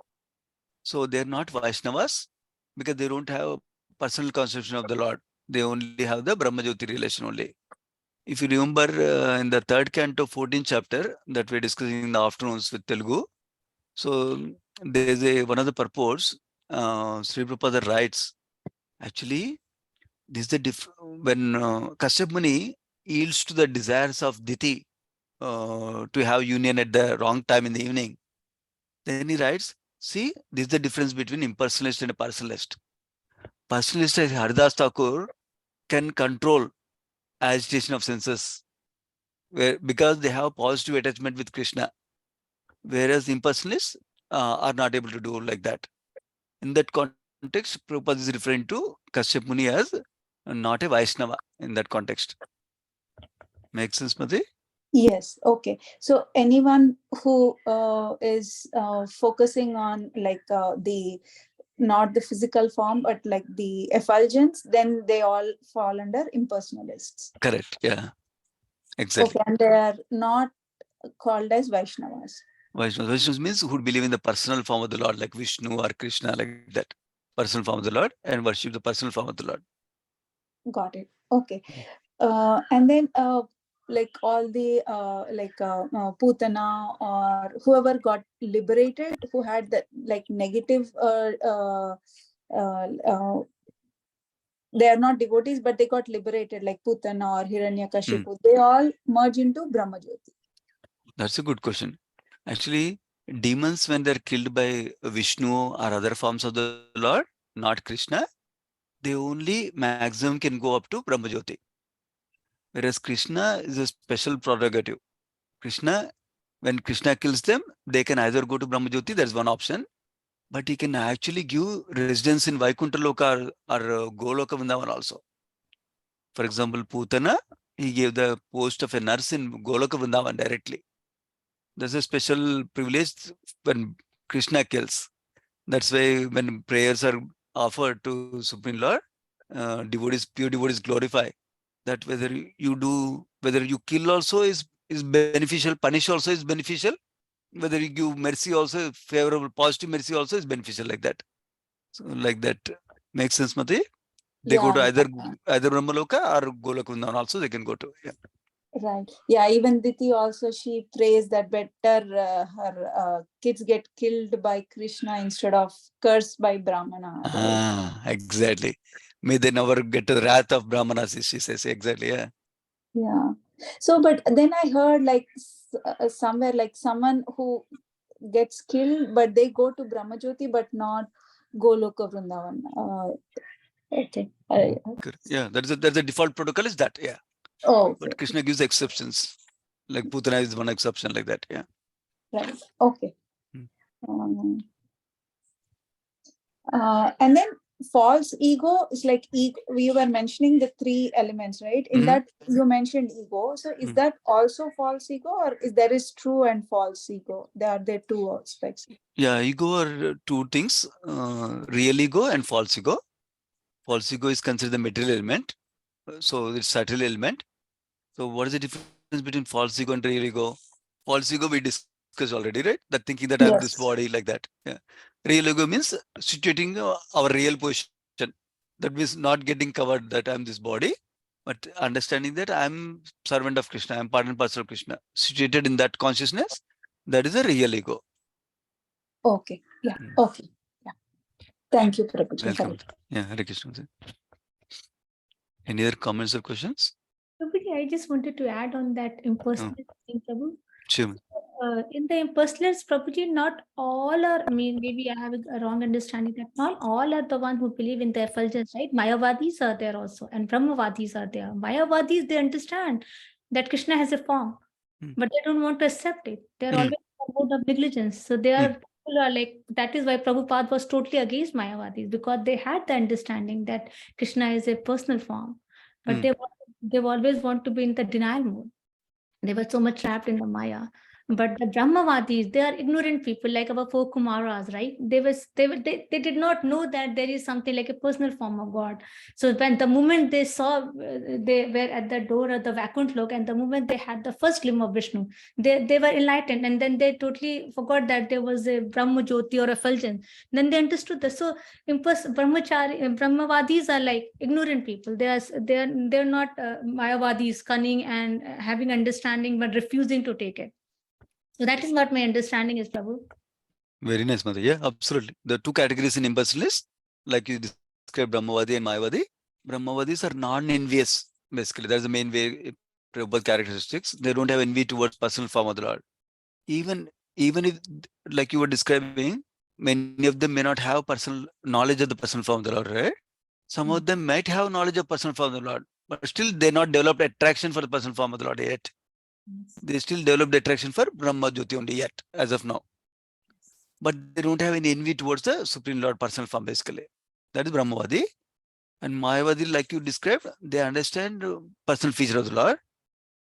So they're not Vaishnavas because they don't have a personal conception of the Lord. They only have the Brahmajyoti relation only. If you remember in the third canto, 14th chapter that we're discussing in the afternoons with Telugu, so there's one of the purports, Sri Prabhupada writes, actually, this is the when Kashyap Muni yields to the desires of Diti to have union at the wrong time in the evening, then he writes, see, this is the difference between impersonalist and a personalist. Personalist, as Haridas Thakur, can control agitation of senses because they have positive attachment with Krishna, whereas impersonalists are not able to do like that. In that context, Prabhupada is referring to Kashyap Muni as not a Vaishnava in that context. Make sense, Madhi? Yes. Okay. So anyone who is focusing on like the not the physical form, but like the effulgence, then they all fall under impersonalists. Correct. Yeah. Exactly. Okay, and they are not called as Vaishnavas. Vaishnavas means who believe in the personal form of the Lord, like Vishnu or Krishna, like that. Personal form of the Lord and worship the personal form of the Lord. Got it. Okay. And then like all the Putana or whoever got liberated, who had that like negative they are not devotees, but they got liberated, like Putana or Hiranyakashipu. They all merge into Brahmajyoti. That's a good question. Actually, demons, when they're killed by Vishnu or other forms of the Lord, not Krishna, they only maximum can go up to Brahmajyoti. Whereas Krishna is a special prerogative. Krishna, when Krishna kills them, they can either go to Brahmajyoti, that's one option, but he can actually give residence in Vaikuntha Loka or Goloka Vrindavan also. For example, Putana, he gave the post of a nurse in Goloka Vrindavan directly. There's a special privilege when Krishna kills. That's why when prayers are offered to Supreme Lord, pure devotees glorify that whether you kill also is beneficial, punish also is beneficial, whether you give mercy also, favorable, positive mercy also is beneficial, like that. So like that makes sense, Mati? They go to either Brahmaloka or Goloka Vrindavan also they can go to. Yeah. Right. Yeah. Even Diti also, she prays that better her kids get killed by Krishna instead of cursed by Brahmana. Right? Exactly. May they never get to the wrath of Brahmanas, she says. Exactly. Yeah. Yeah. So, but then I heard like somewhere like someone who gets killed, but they go to Brahmajyoti, but not Goloka Vrindavan. Okay. Yeah. That's the default protocol is that. Yeah. Oh, okay. But Krishna gives exceptions. Like Putana is one exception, like that. Yeah. Right. Okay. And then false ego is like ego. We were mentioning the three elements, right? In that you mentioned ego. So is that also false ego, or is there is true and false ego? There are there two aspects. Yeah, ego are two things: real ego and false ego. False ego is considered the material element, so it's subtle element. So what is the difference between false ego and real ego? False ego we discussed already, right? That thinking that I'm this Yes. body, like that. Yeah. Real ego means situating our real position. That means not getting covered that I'm this body, but understanding that I'm servant of Krishna, I'm part and parcel of Krishna. Situated in that consciousness, that is a real ego. Okay. Yeah. Okay. Yeah. Thank you, Prabhuji. Welcome. Yeah, Hare Krishna. Any other comments or questions? Prabhuji, I just wanted to add on that impersonal thing, Prabhu. Sure. In the impersonalists, Prabhuji, not all are, I mean, maybe I have a wrong understanding that not all are the one who believe in the effulgence, right? Mayavadis are there also, and Brahmavadis are there. Mayavadis, they understand that Krishna has a form, but they don't want to accept it. They're always about the negligence. So they are people are like, that is why Prabhupada was totally against Mayavadis, because they had the understanding that Krishna is a personal form, but they always want to be in the denial mode. They were so much trapped in the Maya. But the Brahmavadis, they are ignorant people, like our four Kumaras, right? They did not know that there is something like a personal form of God. So when the moment they saw, they were at the door of the Vakuntloka, and the moment they had the first glimpse of Vishnu, they were enlightened, and then they totally forgot that there was a Brahma Jyoti or effulgence. Then they understood this. So Brahmavadis are like ignorant people. They're not Mayavadis, cunning and having understanding but refusing to take it. So that is what my understanding is, Prabhu. Very nice, Mother. Yeah, absolutely. The two categories in impersonalists, like you described, Brahmavadi and Mayavadi. Brahmavadis are non-envious, basically. That's the main way, Prabhupada characteristics. They don't have envy towards personal form of the Lord. Even if, like you were describing, many of them may not have personal knowledge of the personal form of the Lord, right? Some of them might have knowledge of personal form of the Lord, but still they not developed attraction for the personal form of the Lord yet. They still developed attraction for Brahma Jyoti only yet, as of now. But they don't have any envy towards the Supreme Lord personal form, basically. That is Brahmavadi. And Mayavadi, like you described, they understand personal feature of the Lord,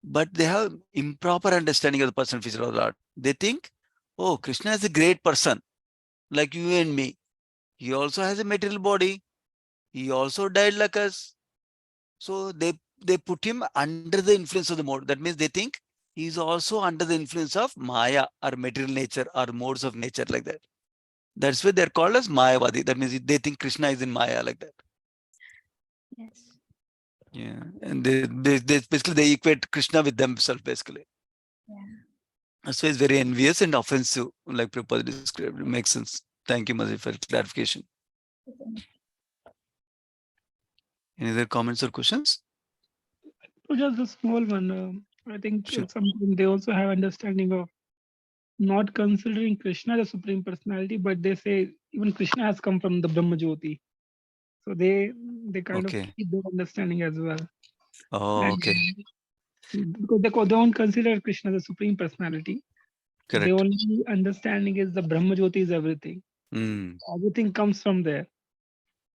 but they have improper understanding of the personal feature of the Lord. They think, oh, Krishna is a great person, like you and me. He also has a material body. He also died like us. So they put him under the influence of the mode. That means they think he is also under the influence of Maya or material nature or modes of nature, like that. That's why they're called as Mayavadi. That means they think Krishna is in Maya, like that. Yes. Yeah. And they basically they equate Krishna with themselves, basically. Yeah. That's why it's very envious and offensive, like Prabhupada described. It makes sense. Thank you, Mazi, for clarification. Any other comments or questions? Just a small one. I think Sure. something they also have understanding of not considering Krishna the supreme personality, but they say even Krishna has come from the Brahma Jyoti. So they kind of Okay. keep their understanding as well. Oh, okay. Because they don't consider Krishna the supreme personality. So the Correct. only understanding is the Brahma Jyoti is everything. Mm. Everything comes from there.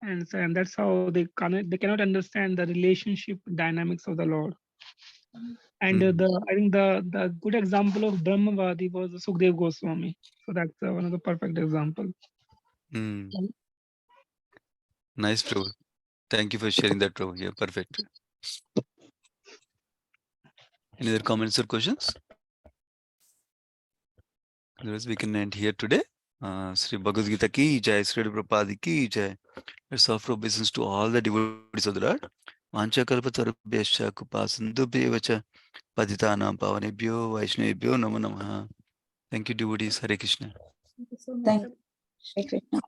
And that's how they cannot understand the relationship dynamics of the Lord. And I think the good example of Brahmavadi was Sukhdev Goswami. So that's one of the perfect example. Mm. Nice, Prabhu. Thank you for sharing that, Prabhu. Yeah, perfect. Any other comments or questions? Otherwise, we can end here today. Sri Bhagavad Gita ki jai, Sri Prabhupada ki jai. Let's offer obeisance to all the devotees of the Lord. Vancha kalpatarubhyascha kupasindubhyevacha patitanam pavanebhyo vaishnavebhyo namo namaha. Thank you, devotees. Hare Krishna. Thank you so much. Thank Prabhu. Shri Krishna.